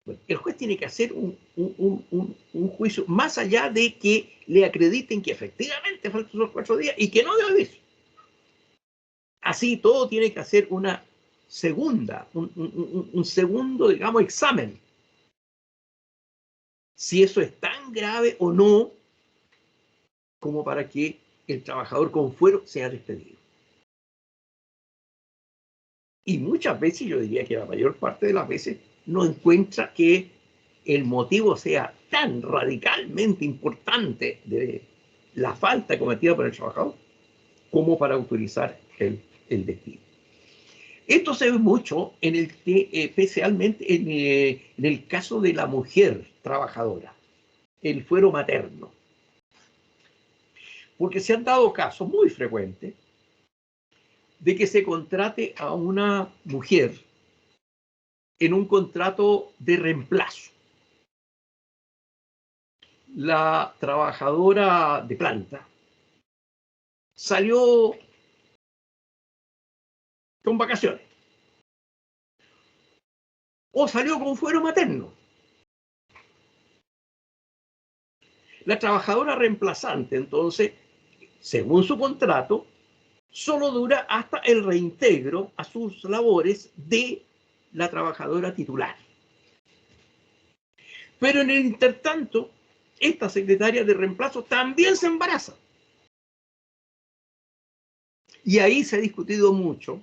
A: Bueno, el juez tiene que hacer un juicio más allá de que le acrediten que efectivamente faltan esos 4 días y que no dio aviso. Así todo tiene que hacer una segunda, un segundo, digamos, examen. Si eso es tan grave o no como para que el trabajador con fuero sea despedido. Y muchas veces, yo diría que la mayor parte de las veces, no encuentra que el motivo sea tan radicalmente importante de la falta cometida por el trabajador como para autorizar el despido. Esto se ve mucho especialmente en el caso de la mujer trabajadora, el fuero materno. Porque se han dado casos muy frecuentes de que se contrate a una mujer en un contrato de reemplazo. La trabajadora de planta salió con vacaciones o salió con fuero materno. La trabajadora reemplazante, entonces, según su contrato, solo dura hasta el reintegro a sus labores de la trabajadora titular. Pero en el intertanto, esta secretaria de reemplazo también se embaraza. Y ahí se ha discutido mucho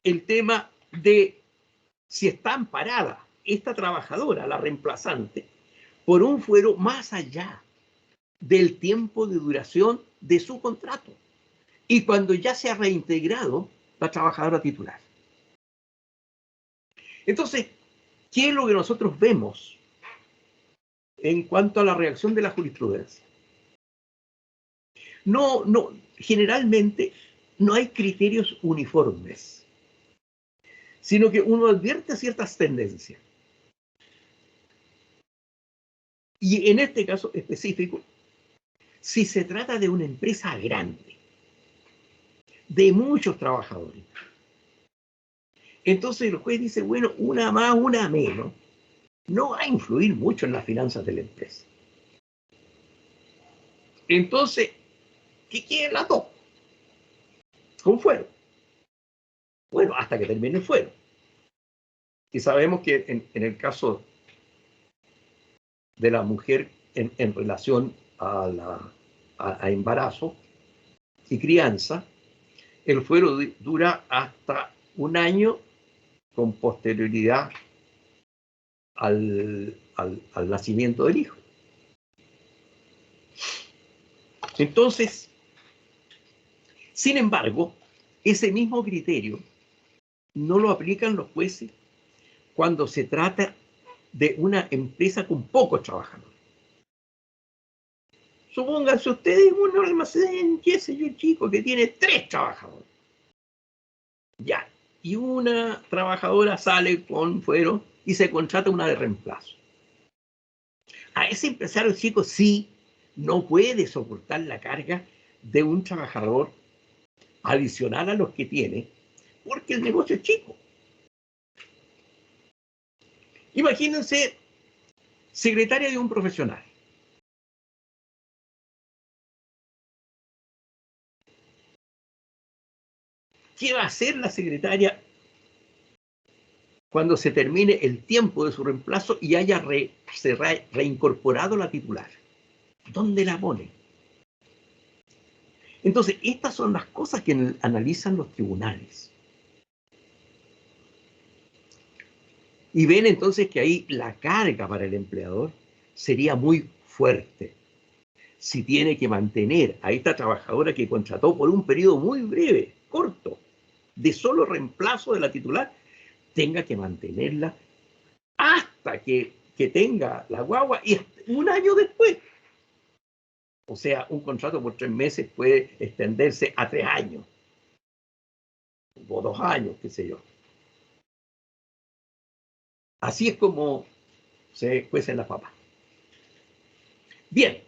A: el tema de si está amparada esta trabajadora, la reemplazante, por un fuero más allá del tiempo de duración de su contrato y cuando ya se ha reintegrado la trabajadora titular. Entonces, ¿Qué es lo que nosotros vemos en cuanto a la reacción de la jurisprudencia? Generalmente no hay criterios uniformes, sino que uno advierte ciertas tendencias. Y en este caso específico, si se trata de una empresa grande, de muchos trabajadores, entonces el juez dice, bueno, una más, una menos, no va a influir mucho en las finanzas de la empresa. Entonces, ¿qué quieren las dos? Con fuero. Bueno, hasta que termine el fuero. Y sabemos que en el caso de la mujer en relación a embarazo y crianza, el fuero dura hasta un año con posterioridad al nacimiento del hijo. Entonces, sin embargo, ese mismo criterio no lo aplican los jueces cuando se trata de una empresa con pocos trabajadores. Supónganse ustedes un almacén, qué sé yo, chico, que tiene 3 trabajadores. Ya. Y una trabajadora sale con fuero y se contrata una de reemplazo. A ese empresario chico sí no puede soportar la carga de un trabajador adicional a los que tiene, porque el negocio es chico. Imagínense, secretaria de un profesional. ¿Qué va a hacer la secretaria cuando se termine el tiempo de su reemplazo y haya reincorporado la titular? ¿Dónde la pone? Entonces, estas son las cosas que analizan los tribunales. Y ven entonces que ahí la carga para el empleador sería muy fuerte. Si tiene que mantener a esta trabajadora que contrató por un periodo muy breve, corto, de solo reemplazo de la titular, tenga que mantenerla hasta que tenga la guagua y un año después. O sea, un contrato por 3 meses puede extenderse a 3 años. O 2 años, qué sé yo. Así es como se cuecen las papas. Bien.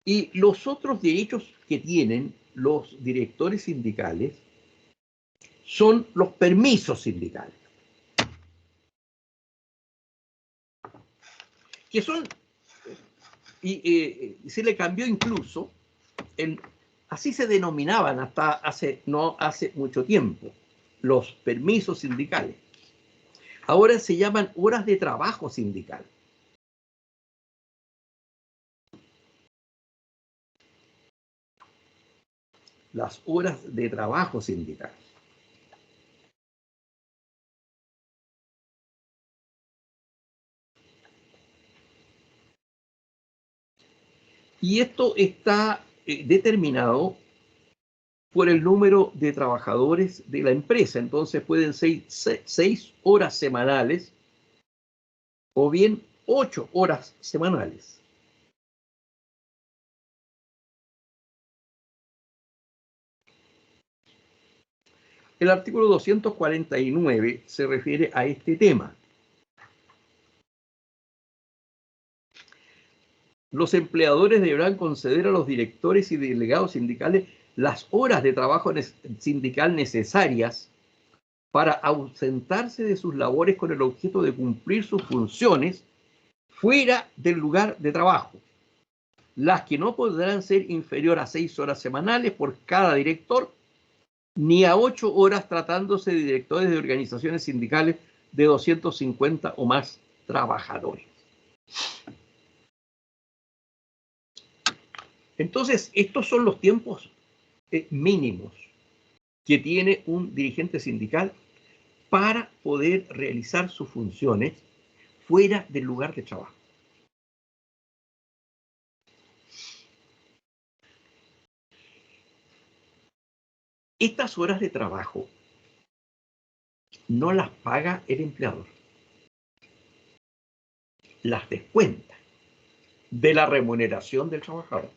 A: Y los otros derechos que tienen los directores sindicales son los permisos sindicales, que son, y se le cambió incluso, así se denominaban hasta no hace mucho tiempo, los permisos sindicales. Ahora se llaman horas de trabajo sindical. Las horas de trabajo sindical. Y esto está determinado por el número de trabajadores de la empresa. Entonces pueden ser 6 horas semanales o bien 8 horas semanales. El artículo 249 se refiere a este tema. Los empleadores deberán conceder a los directores y delegados sindicales las horas de trabajo sindical necesarias para ausentarse de sus labores con el objeto de cumplir sus funciones fuera del lugar de trabajo, las que no podrán ser inferior a 6 horas semanales por cada director, ni a 8 horas tratándose de directores de organizaciones sindicales de 250 o más trabajadores. Entonces, estos son los tiempos mínimos que tiene un dirigente sindical para poder realizar sus funciones fuera del lugar de trabajo. Estas horas de trabajo no las paga el empleador, las descuenta de la remuneración del trabajador.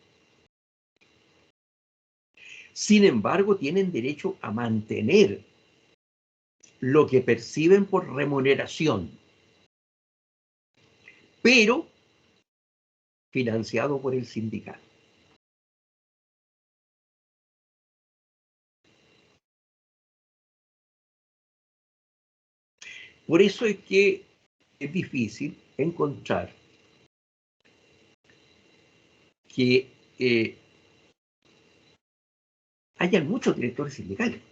A: Sin embargo, tienen derecho a mantener lo que perciben por remuneración, pero financiado por el sindicato. Por eso es que es difícil encontrar que hayan muchos directores sindicales.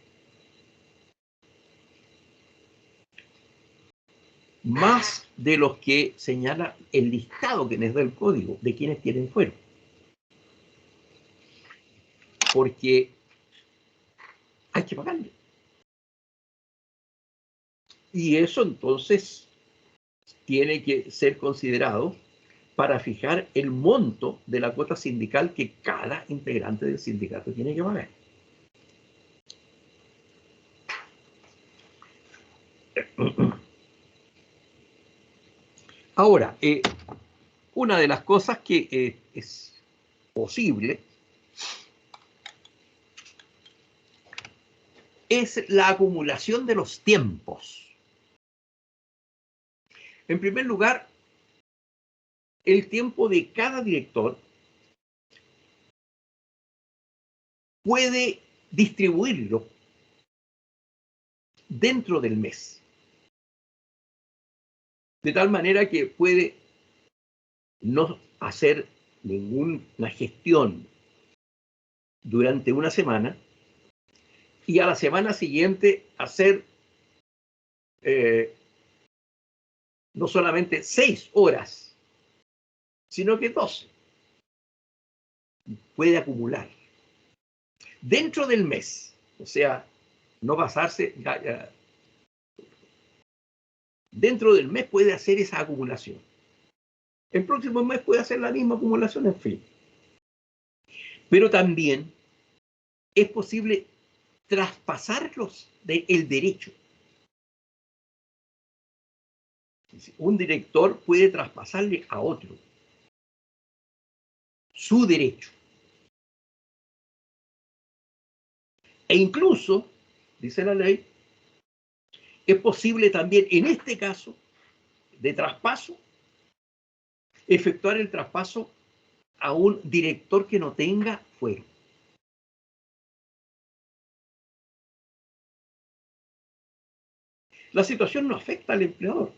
A: Más de los que señala el listado que les da el código de quienes tienen fuero. Porque hay que pagarle. Y eso entonces tiene que ser considerado para fijar el monto de la cuota sindical que cada integrante del sindicato tiene que pagar. Ahora, una de las cosas que es posible es la acumulación de los tiempos. En primer lugar, el tiempo de cada director puede distribuirlo dentro del mes. De tal manera que puede no hacer ninguna gestión durante una semana y a la semana siguiente hacer no solamente 6 horas, sino que 12. Puede acumular. Dentro del mes, o sea, no pasarse, dentro del mes puede hacer esa acumulación. El próximo mes puede hacer la misma acumulación, en fin. Pero también es posible traspasarlos del derecho. Un director puede traspasarle a otro su derecho. E incluso, dice la ley, es posible también, en este caso de traspaso, efectuar el traspaso a un director que no tenga fuero. La situación no afecta al empleador.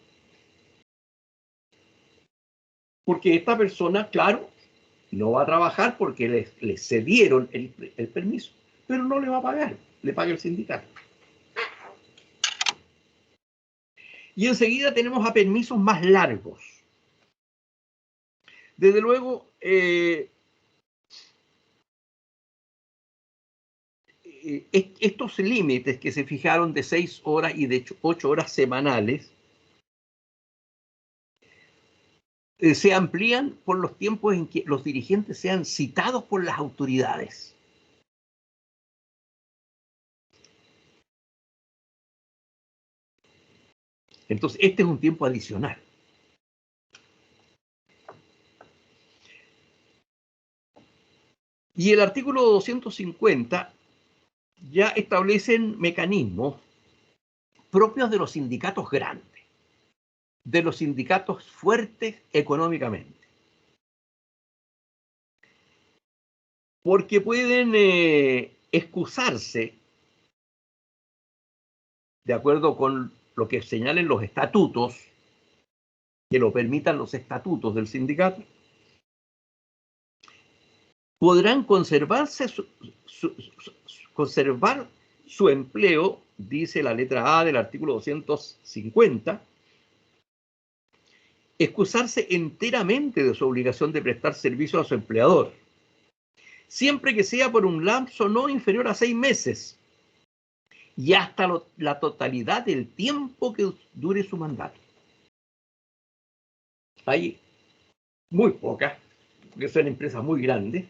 A: Porque esta persona, claro, no va a trabajar porque le cedieron el permiso, pero no le va a pagar, le paga el sindicato. Y enseguida tenemos a permisos más largos. Desde luego, estos límites que se fijaron de 6 horas y de 8 horas semanales se amplían por los tiempos en que los dirigentes sean citados por las autoridades. Entonces, este es un tiempo adicional. Y el artículo 250 ya establecen mecanismos propios de los sindicatos grandes, de los sindicatos fuertes económicamente. Porque pueden excusarse, de acuerdo con lo que señalen los estatutos, que lo permitan los estatutos del sindicato, podrán conservar su empleo, dice la letra A del artículo 250, excusarse enteramente de su obligación de prestar servicio a su empleador, siempre que sea por un lapso no inferior a 6 meses y hasta la totalidad del tiempo que dure su mandato. Hay muy pocas, porque son empresas muy grandes,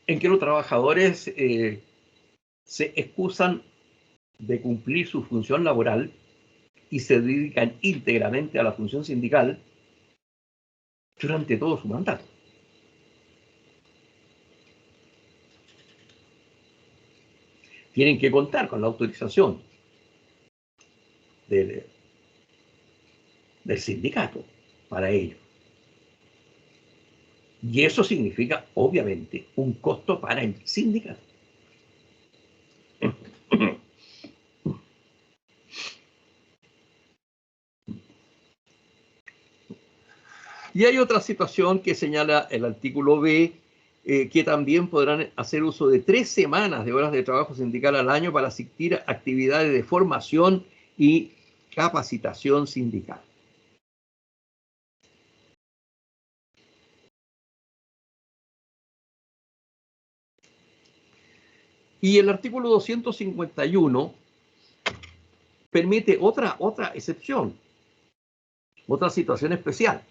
A: en que los trabajadores se excusan de cumplir su función laboral y se dedican íntegramente a la función sindical durante todo su mandato. Tienen que contar con la autorización del, del sindicato para ello. Y eso significa, obviamente, un costo para el sindicato. Y hay otra situación que señala el artículo B, que también podrán hacer uso de 3 semanas de horas de trabajo sindical al año para asistir a actividades de formación y capacitación sindical. Y el artículo 251 permite otra excepción, otra situación especial.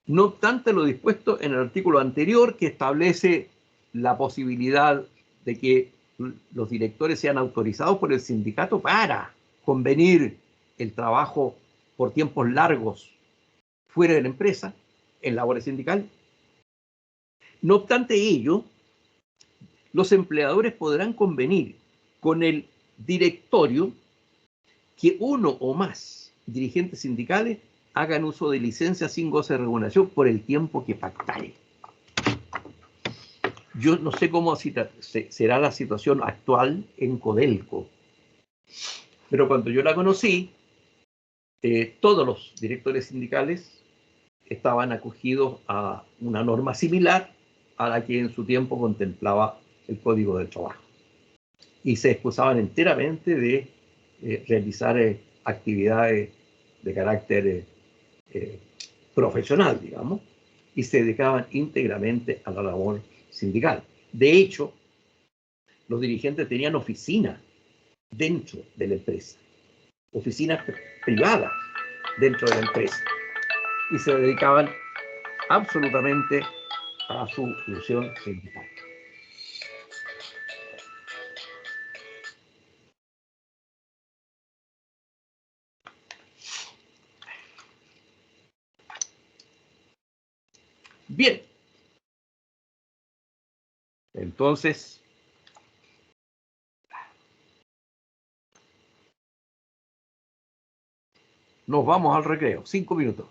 A: No obstante lo dispuesto en el artículo anterior, que establece la posibilidad de que los directores sean autorizados por el sindicato para convenir el trabajo por tiempos largos fuera de la empresa, en labores sindicales. No obstante ello, los empleadores podrán convenir con el directorio que uno o más dirigentes sindicales hagan uso de licencias sin goce de remuneración por el tiempo que pactare. Yo no sé cómo será la situación actual en Codelco, pero cuando yo la conocí, todos los directores sindicales estaban acogidos a una norma similar a la que en su tiempo contemplaba el Código del Trabajo. Y se excusaban enteramente de realizar actividades de carácter profesional, digamos, y se dedicaban íntegramente a la labor sindical. De hecho, los dirigentes tenían oficinas dentro de la empresa, oficinas privadas dentro de la empresa, y se dedicaban absolutamente a su función sindical. Bien, entonces, nos vamos al recreo. 5 minutos.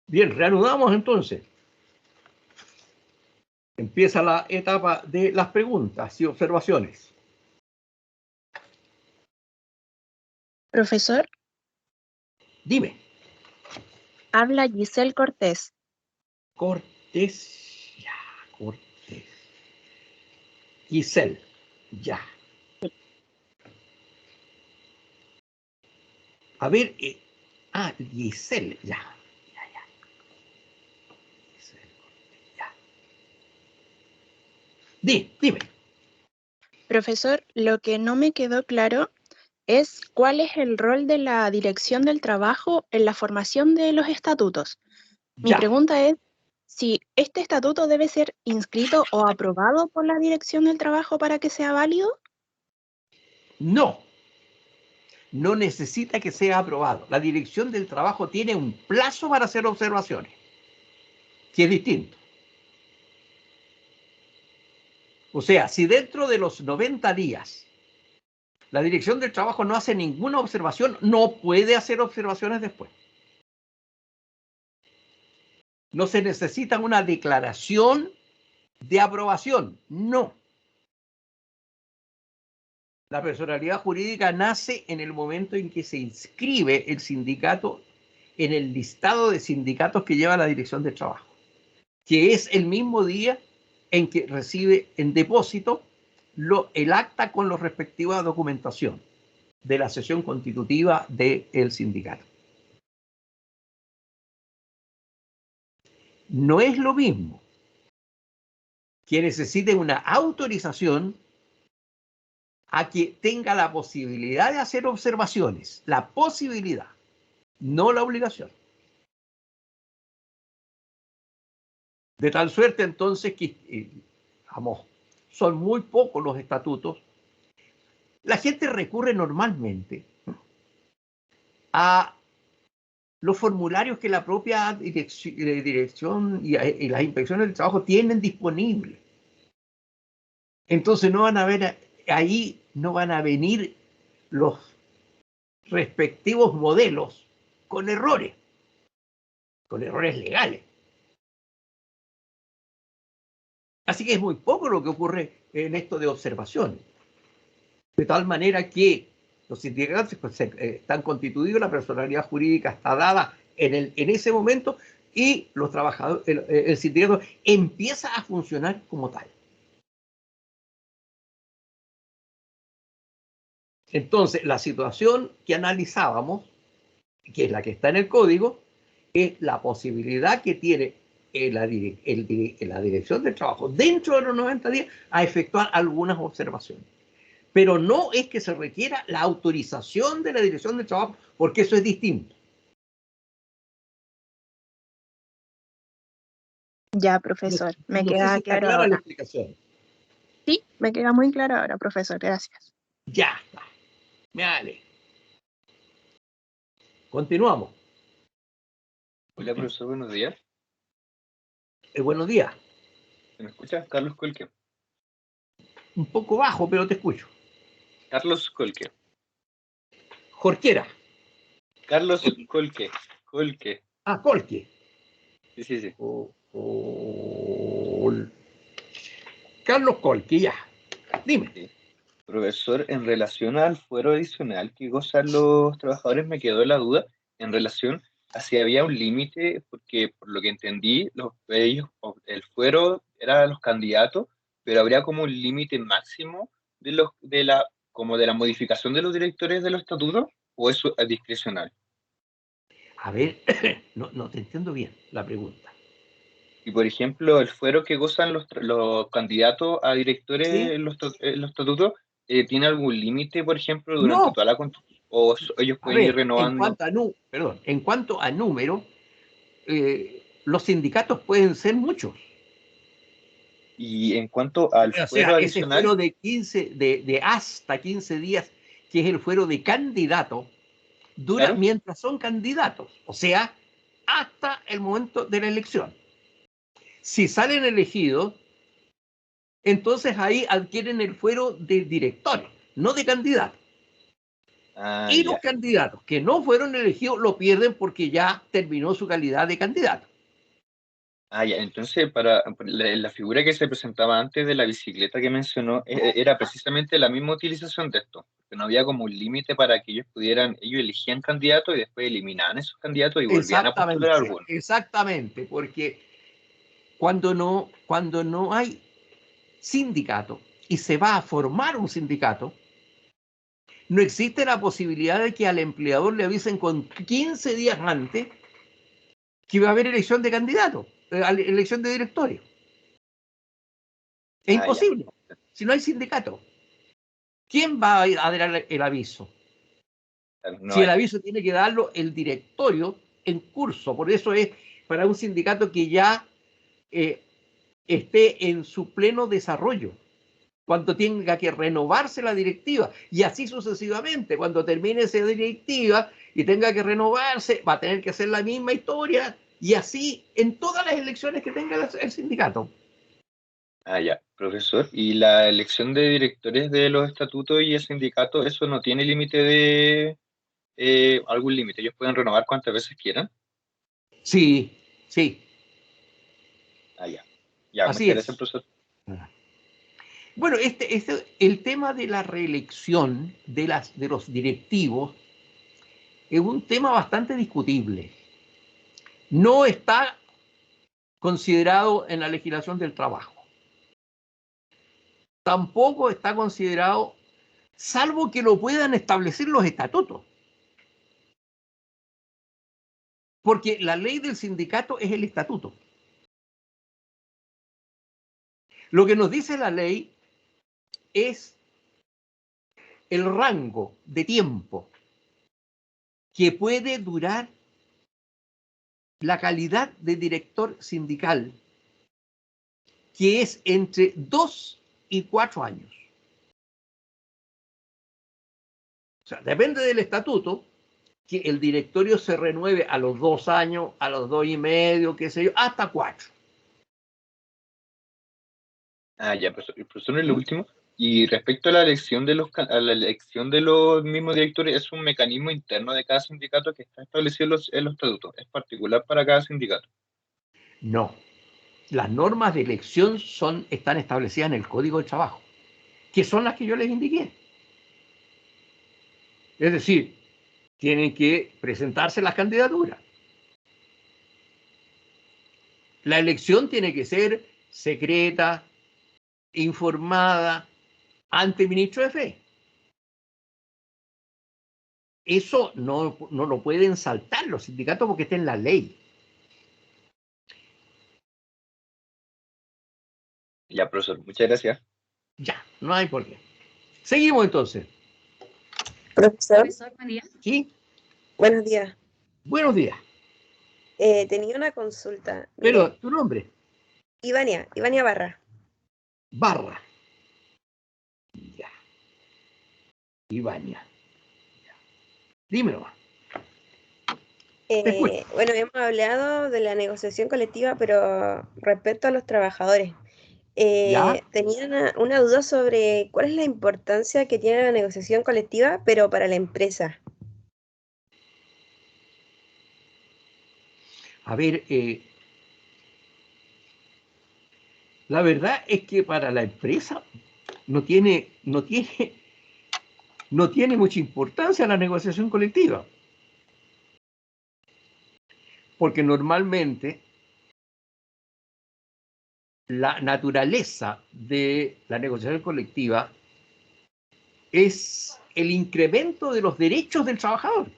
A: Bien, reanudamos entonces. Empieza la etapa de las preguntas y observaciones.
D: Profesor,
A: Dime.
D: habla Giselle Cortés.
A: Cortés, ya, Cortés. Giselle, ya. A ver, Giselle, ya. Giselle Cortés, ya. Dime.
D: Profesor, lo que no me quedó claro es cuál es el rol de la Dirección del Trabajo en la formación de los estatutos. Mi
A: Ya.
D: pregunta es si este estatuto debe ser inscrito o aprobado por la Dirección del Trabajo para que sea válido.
A: No necesita que sea aprobado. La Dirección del Trabajo tiene un plazo para hacer observaciones, que es distinto. O sea, si dentro de los 90 días la Dirección del Trabajo no hace ninguna observación, no puede hacer observaciones después. No se necesita una declaración de aprobación, no. La personalidad jurídica nace en el momento en que se inscribe el sindicato en el listado de sindicatos que lleva la Dirección del Trabajo, que es el mismo día en que recibe en depósito el acta con la respectiva documentación de la sesión constitutiva del sindicato. No es lo mismo que necesite una autorización a que tenga la posibilidad de hacer observaciones, la posibilidad, no la obligación. De tal suerte entonces que, son muy pocos los estatutos. La gente recurre normalmente a los formularios que la propia dirección y las inspecciones del trabajo tienen disponibles. Entonces no van a ver ahí, no van a venir los respectivos modelos con errores legales. Así que es muy poco lo que ocurre en esto de observaciones. De tal manera que los sindicatos están constituidos, la personalidad jurídica está dada en ese momento y los trabajadores, el sindicato empieza a funcionar como tal. Entonces, la situación que analizábamos, que es la que está en el código, es la posibilidad que tiene la Dirección del Trabajo dentro de los 90 días a efectuar algunas observaciones. Pero no es que se requiera la autorización de la Dirección del Trabajo, porque eso es distinto.
D: Ya, profesor, me
A: No sé
D: queda
A: si está
D: claro
A: clara la
D: ahora.
A: explicación.
D: Sí, me queda muy claro ahora, profesor. Gracias.
A: Ya está. Vale. Continuamos.
C: Hola, profesor, buenos días.
A: Buenos días.
C: ¿Se me escucha? Carlos Colque.
A: Un poco bajo, pero te escucho.
C: Carlos Colque.
A: Jorquera.
C: Carlos Colque. Colque.
A: Colque.
C: Sí.
A: Carlos Colque, ya. Dime.
C: Sí. Profesor, en relación al fuero adicional que gozan los trabajadores, me quedó la duda en relación a si había un límite, porque por lo que entendí, el fuero era de los candidatos, pero habría como un límite máximo como de la modificación de los directores de los estatutos, o eso es discrecional.
A: A ver, no te entiendo bien la pregunta.
C: Y por ejemplo, el fuero que gozan los candidatos a directores
A: ¿Sí?
C: en los estatutos, ¿tiene algún límite, por ejemplo, durante
A: No.
C: toda la constitución? ¿O ellos
A: A
C: pueden ir
A: ver,
C: renovando?
A: en cuanto a número, los sindicatos pueden ser muchos.
C: Y en cuanto al
A: O
C: fuero
A: sea, ese
C: adicional,
A: fuero de hasta 15 días, que es el fuero de candidato, dura
C: claro,
A: mientras son candidatos, o sea, hasta el momento de la elección. Si salen elegidos, entonces ahí adquieren el fuero de directores, no de candidatos. Y los candidatos que no fueron elegidos lo pierden porque ya terminó su calidad de candidato.
C: Ya. Entonces, para la figura que se presentaba antes de la bicicleta que mencionó, era precisamente la misma utilización de esto, que no había como un límite para que ellos elegían candidatos y después eliminaban esos candidatos y volvían a postular a alguno.
A: Exactamente, porque cuando no hay sindicato y se va a formar un sindicato, no existe la posibilidad de que al empleador le avisen con 15 días antes que va a haber elección de candidato, elección de directorio. Es imposible, si no hay sindicato. ¿Quién va a dar el aviso? Si el aviso tiene que darlo el directorio en curso. Por eso es para un sindicato que ya esté en su pleno desarrollo, cuando tenga que renovarse la directiva, y así sucesivamente. Cuando termine esa directiva y tenga que renovarse, va a tener que hacer la misma historia, y así en todas las elecciones que tenga el sindicato.
C: Ya, profesor. ¿Y la elección de directores de los estatutos y el sindicato, eso no tiene límite de algún límite? ¿Ellos pueden renovar cuantas veces quieran?
A: Sí, sí.
C: Ya,
A: así
C: muchas gracias,
A: es.
C: profesor.
A: Bueno, el tema de la reelección de los directivos es un tema bastante discutible. No está considerado en la legislación del trabajo. Tampoco está considerado, salvo que lo puedan establecer los estatutos. Porque la ley del sindicato es el estatuto. Lo que nos dice la ley es el rango de tiempo que puede durar la calidad de director sindical, que es entre 2 y 4 años. O sea, depende del estatuto que el directorio se renueve a los 2 años, a los 2 y medio, qué sé yo, hasta 4.
C: Ya, profesor, no es lo último. Y respecto a la elección de los mismos directores, ¿es un mecanismo interno de cada sindicato que está establecido en los estatutos? ¿Es particular para cada sindicato?
A: No. Las normas de elección están establecidas en el Código de Trabajo, que son las que yo les indiqué. Es decir, tienen que presentarse las candidaturas. La elección tiene que ser secreta, informada, ante el ministro de Fe. Eso no lo pueden saltar los sindicatos porque está en la ley.
C: Ya, profesor, muchas gracias.
A: Ya, no hay por qué. Seguimos entonces.
E: Profesor,
A: ¿Sí?
E: buenos días.
A: Buenos días.
E: Tenía una consulta.
A: Pero,
E: Mire,
A: ¿tu nombre?
E: Ivania Barra.
A: Barra. Ya. Ivania. Dímelo. Te escucho.
E: Bueno, hemos hablado de la negociación colectiva, pero respecto a los trabajadores,
A: ¿Ya?
E: tenía una duda sobre cuál es la importancia que tiene la negociación colectiva, pero para la empresa.
A: A ver, la verdad es que para la empresa no tiene mucha importancia la negociación colectiva. Porque normalmente la naturaleza de la negociación colectiva es el incremento de los derechos del trabajador.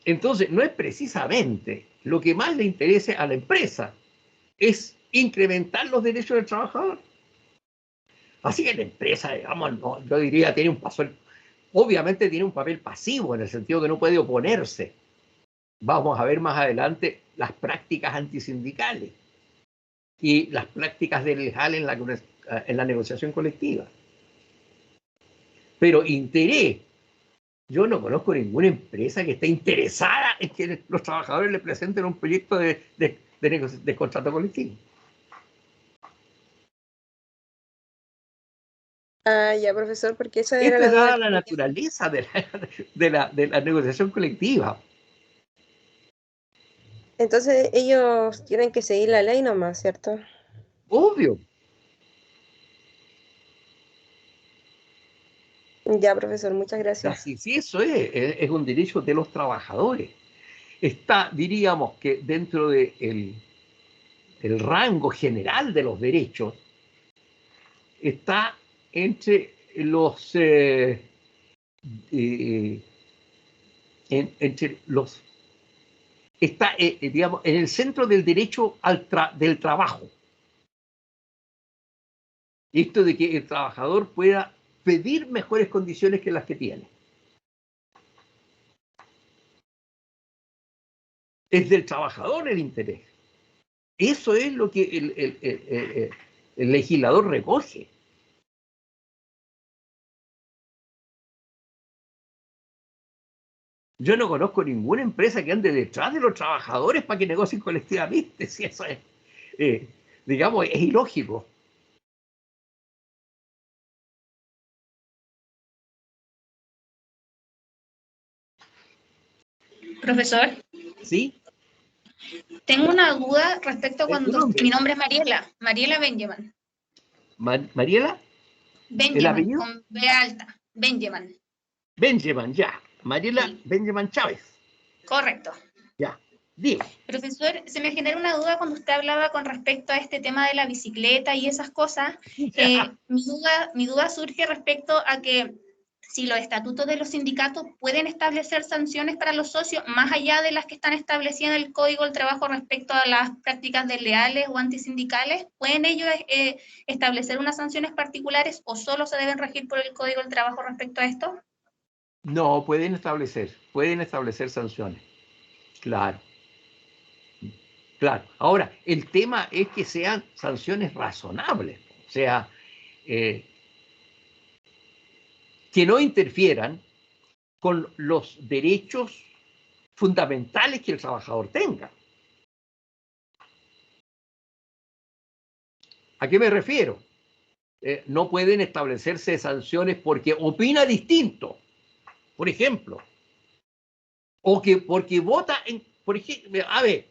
A: Entonces, no es precisamente lo que más le interese a la empresa, es incrementar los derechos del trabajador. Así que la empresa, digamos, no, yo diría, obviamente tiene un papel pasivo, en el sentido que no puede oponerse. Vamos a ver más adelante las prácticas antisindicales y las prácticas desleales en la negociación colectiva. Pero interés, yo no conozco ninguna empresa que esté interesada en que los trabajadores le presenten un proyecto de contrato colectivo.
E: Ah, ya, profesor, porque esa era
A: Esto
E: la
A: es
E: duda
A: dada
E: que
A: la
E: tenía.
A: naturaleza de la negociación colectiva.
E: Entonces ellos tienen que seguir la ley nomás, ¿cierto?
A: Obvio.
E: Ya, profesor, muchas gracias.
A: Así, sí, eso es un derecho de los trabajadores. Está, diríamos que dentro del el rango general de los derechos, está entre los, entre los, está, digamos, en el centro del derecho del trabajo. Esto de que el trabajador pueda pedir mejores condiciones que las que tiene. Es del trabajador el interés. Eso es lo que el legislador recoge. Yo no conozco ninguna empresa que ande detrás de los trabajadores para que negocien colectivamente. Si eso es, eh, digamos, es ilógico.
F: Profesor,
A: ¿Sí?
F: tengo una duda respecto a
A: ¿Tu
F: cuando...
A: nombre?
F: Mi nombre es Mariela Benjamin.
A: ¿Mariela? ¿El
F: Benjamin,
A: apellido?
F: con B alta. Benjamin,
A: Benjamin, ya. Mariela
F: sí,
A: Benjamin Chávez.
F: correcto.
A: Ya. Dime.
F: Profesor, se me genera una duda cuando usted hablaba con respecto a este tema de la bicicleta y esas cosas.
A: Ya.
F: Mi duda surge respecto a que si los estatutos de los sindicatos pueden establecer sanciones para los socios, más allá de las que están establecidas en el Código del Trabajo respecto a las prácticas desleales o antisindicales, ¿pueden ellos establecer unas sanciones particulares o solo se deben regir por el Código del Trabajo respecto a esto?
A: No, pueden establecer sanciones. Claro, claro. Ahora, el tema es que sean sanciones razonables. O sea, eh, que no interfieran con los derechos fundamentales que el trabajador tenga. ¿A qué me refiero? No pueden establecerse sanciones porque opina distinto, por ejemplo, o que porque vota en, por ejemplo, a ver,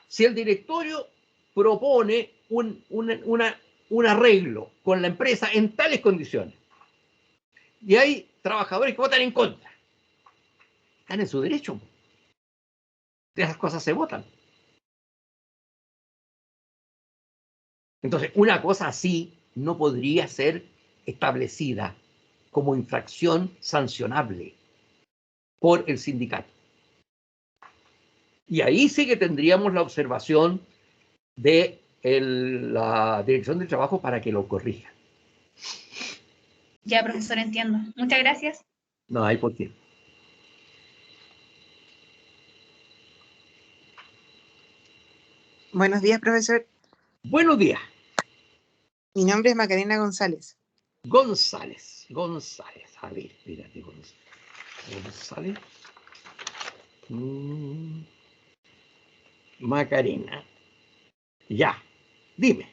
A: si el directorio propone un arreglo con la empresa en tales condiciones y hay trabajadores que votan en contra, están en su derecho. De esas cosas se votan. Entonces, una cosa así no podría ser establecida como infracción sancionable por el sindicato. Y ahí sí que tendríamos la observación de la Dirección del Trabajo para que lo corrija.
F: Ya, profesor, entiendo. Muchas gracias.
A: No hay por qué.
G: Buenos días, profesor.
A: Buenos días.
G: Mi nombre es Macarena González.
A: González. A ver, espérate, González. Macarena. Ya, dime.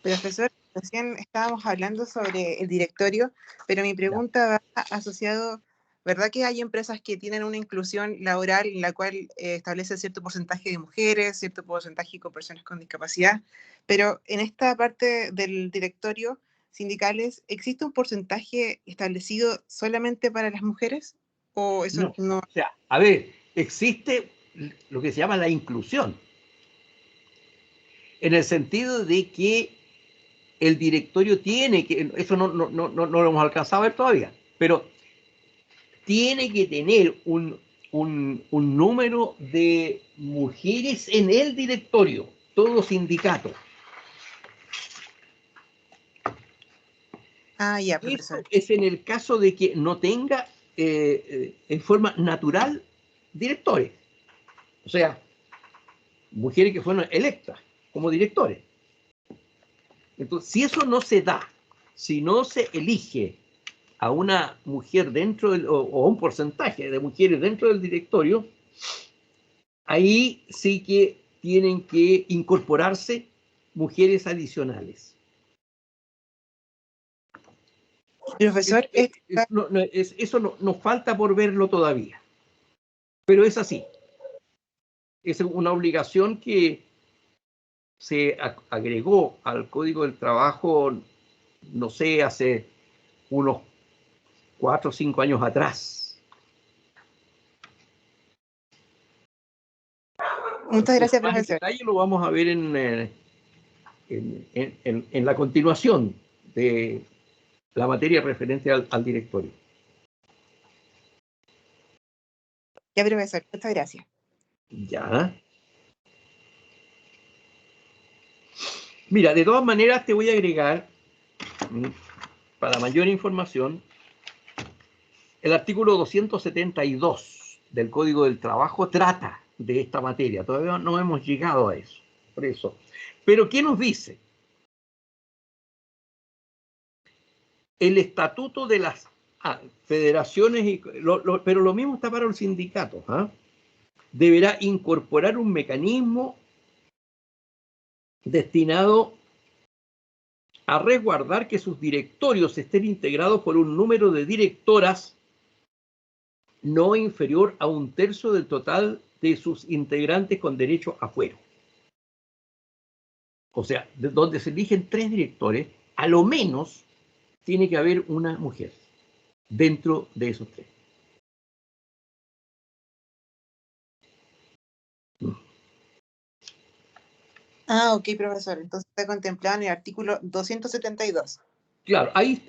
G: Profesor, recién estábamos hablando sobre el directorio, pero mi pregunta va asociado, ¿verdad que hay empresas que tienen una inclusión laboral en la cual establece cierto porcentaje de mujeres, cierto porcentaje con personas con discapacidad? Pero en esta parte del directorio sindicales, ¿existe un porcentaje establecido solamente para las mujeres? ¿O eso
A: No,
G: no?
A: o sea, a ver, existe lo que se llama la inclusión, en el sentido de que el directorio tiene que, eso no lo hemos alcanzado a ver todavía, pero tiene que tener un número de mujeres en el directorio, todo sindicato.
G: Ah, ya,
A: Esto
G: profesor.
A: es en el caso de que no tenga en forma natural directores. O sea, mujeres que fueron electas como directores. Entonces, si eso no se da, si no se elige a una mujer dentro del, o un porcentaje de mujeres dentro del directorio, ahí sí que tienen que incorporarse mujeres adicionales.
G: Profesor,
A: Eso nos falta por verlo todavía. Pero es así. Es una obligación que se agregó al Código del Trabajo, no sé, hace unos 4 o 5 años atrás.
G: Muchas gracias,
A: Más
G: profesor.
A: en detalle lo vamos a ver en la continuación de la materia referente al directorio.
G: Ya, profesor, muchas gracias.
A: Ya. Mira, de todas maneras te voy a agregar, para mayor información, el artículo 272 del Código del Trabajo trata de esta materia. Todavía no hemos llegado a eso. Por eso. Pero ¿qué nos dice? El estatuto de las federaciones, pero lo mismo está para los sindicatos, deberá incorporar un mecanismo destinado a resguardar que sus directorios estén integrados por un número de directoras no inferior a 1/3 del total de sus integrantes con derecho a fuero. O sea, de donde se eligen 3 directores, a lo menos tiene que haber una mujer dentro de esos 3.
G: Ok, profesor. Entonces está contemplado en el artículo 272.
A: Claro, ahí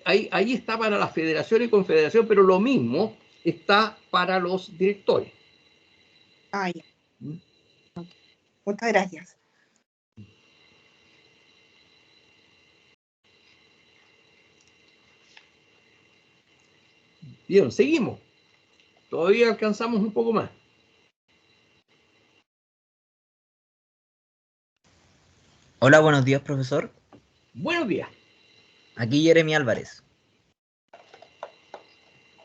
A: está para la federación y confederación, pero lo mismo está para los directores.
G: Ya. Okay. Muchas gracias.
A: Bien, seguimos. Todavía alcanzamos un poco más.
H: Hola, buenos días, profesor.
A: Buenos días.
H: Aquí Jeremy Álvarez.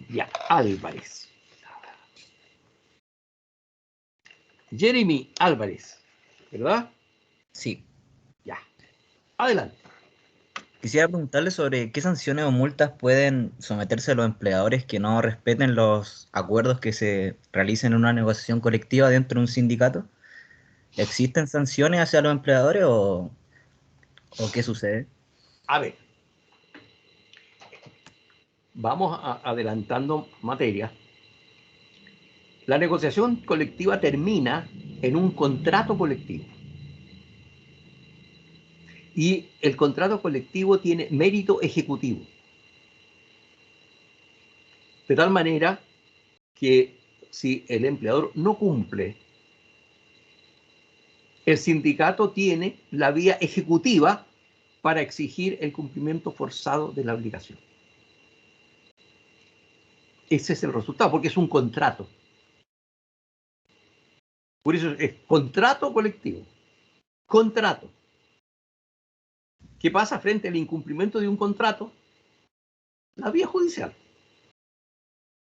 A: Ya, Álvarez. Jeremy Álvarez, ¿verdad?
H: Sí.
A: Ya. Adelante.
H: Quisiera preguntarle sobre qué sanciones o multas pueden someterse los empleadores que no respeten los acuerdos que se realicen en una negociación colectiva dentro de un sindicato. ¿Existen sanciones hacia los empleadores o qué sucede?
A: A ver. Vamos adelantando materia. La negociación colectiva termina en un contrato colectivo. Y el contrato colectivo tiene mérito ejecutivo. De tal manera que si el empleador no cumple, el sindicato tiene la vía ejecutiva para exigir el cumplimiento forzado de la obligación. Ese es el resultado, porque es un contrato. Por eso es contrato colectivo. Contrato. ¿Qué pasa frente al incumplimiento de un contrato? La vía judicial.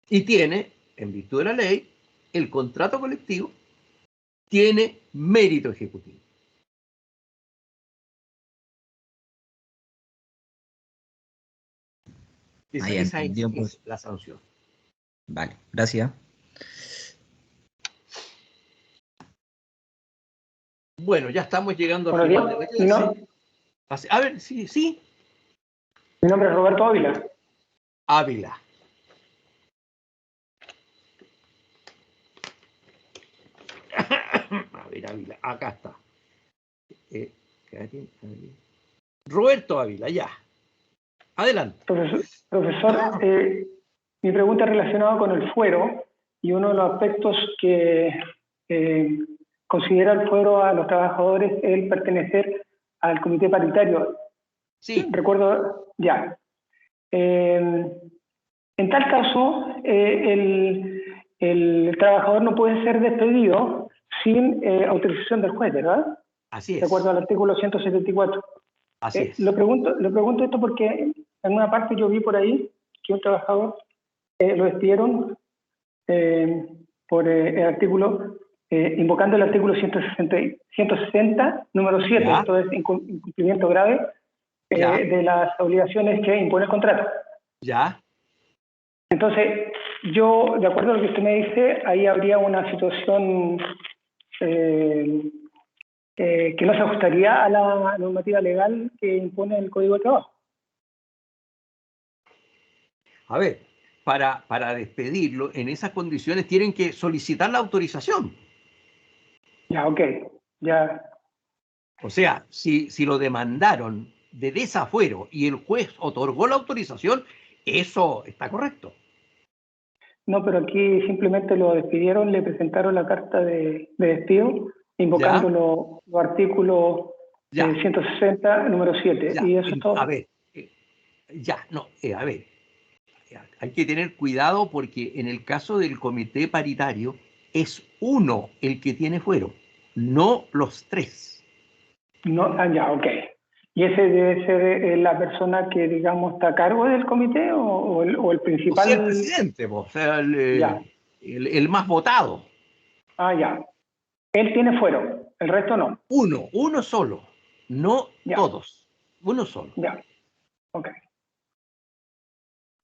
A: Y tiene, en virtud de la ley, el contrato colectivo tiene mérito ejecutivo. Esa es la sanción.
H: Vale, gracias.
A: Bueno, ya estamos llegando al final de la clase. A ver, sí.
I: Mi nombre es Roberto Ávila.
A: Ávila. A ver, Ávila, acá está. Roberto Ávila, ya. Adelante.
I: Profesor, mi pregunta es relacionada con el fuero y uno de los aspectos que considera el fuero a los trabajadores es el pertenecer al comité paritario.
A: Sí.
I: Recuerdo, ya. En tal caso, el trabajador no puede ser despedido sin autorización del juez, ¿verdad?
A: Así es.
I: De acuerdo al artículo 174.
A: Así es.
I: Lo pregunto esto porque en una parte yo vi por ahí que un trabajador lo despidieron por el artículo, invocando el artículo 160, número 7, esto es incumplimiento grave de las obligaciones que impone el contrato.
A: ¿Ya?
I: Entonces, yo, de acuerdo a lo que usted me dice, ahí habría una situación que no se ajustaría a la normativa legal que impone el Código de Trabajo.
A: A ver, para despedirlo, en esas condiciones tienen que solicitar la autorización.
I: Ya, ok, ya.
A: O sea, si lo demandaron de desafuero y el juez otorgó la autorización, eso está correcto.
I: No, pero aquí simplemente lo despidieron, le presentaron la carta de despido, invocando los artículos 160, número 7, y eso es todo.
A: A ver, a ver, hay que tener cuidado porque en el caso del comité paritario es uno el que tiene fuero, no los tres.
I: No, ya, ok. ¿Y ese debe ser la persona que, digamos, está a cargo del comité o el principal?
A: O sea, el presidente, o sea, el más votado.
I: Ah, ya. Él tiene fuero, el resto no.
A: Uno solo, no todos, uno solo.
I: Ya, ok.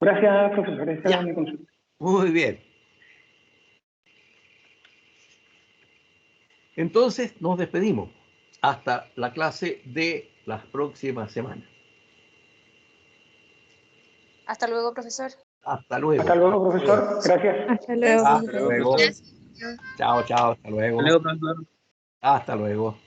I: Gracias, profesor. Esa era mi consulta.
A: Muy bien. Entonces nos despedimos hasta la clase de las próximas semanas.
J: Hasta luego, profesor.
A: Hasta luego.
I: Hasta luego, profesor. Gracias.
E: Hasta luego.
A: Hasta luego. Chao, hasta luego.
C: Hasta luego, profesor.
A: Hasta luego.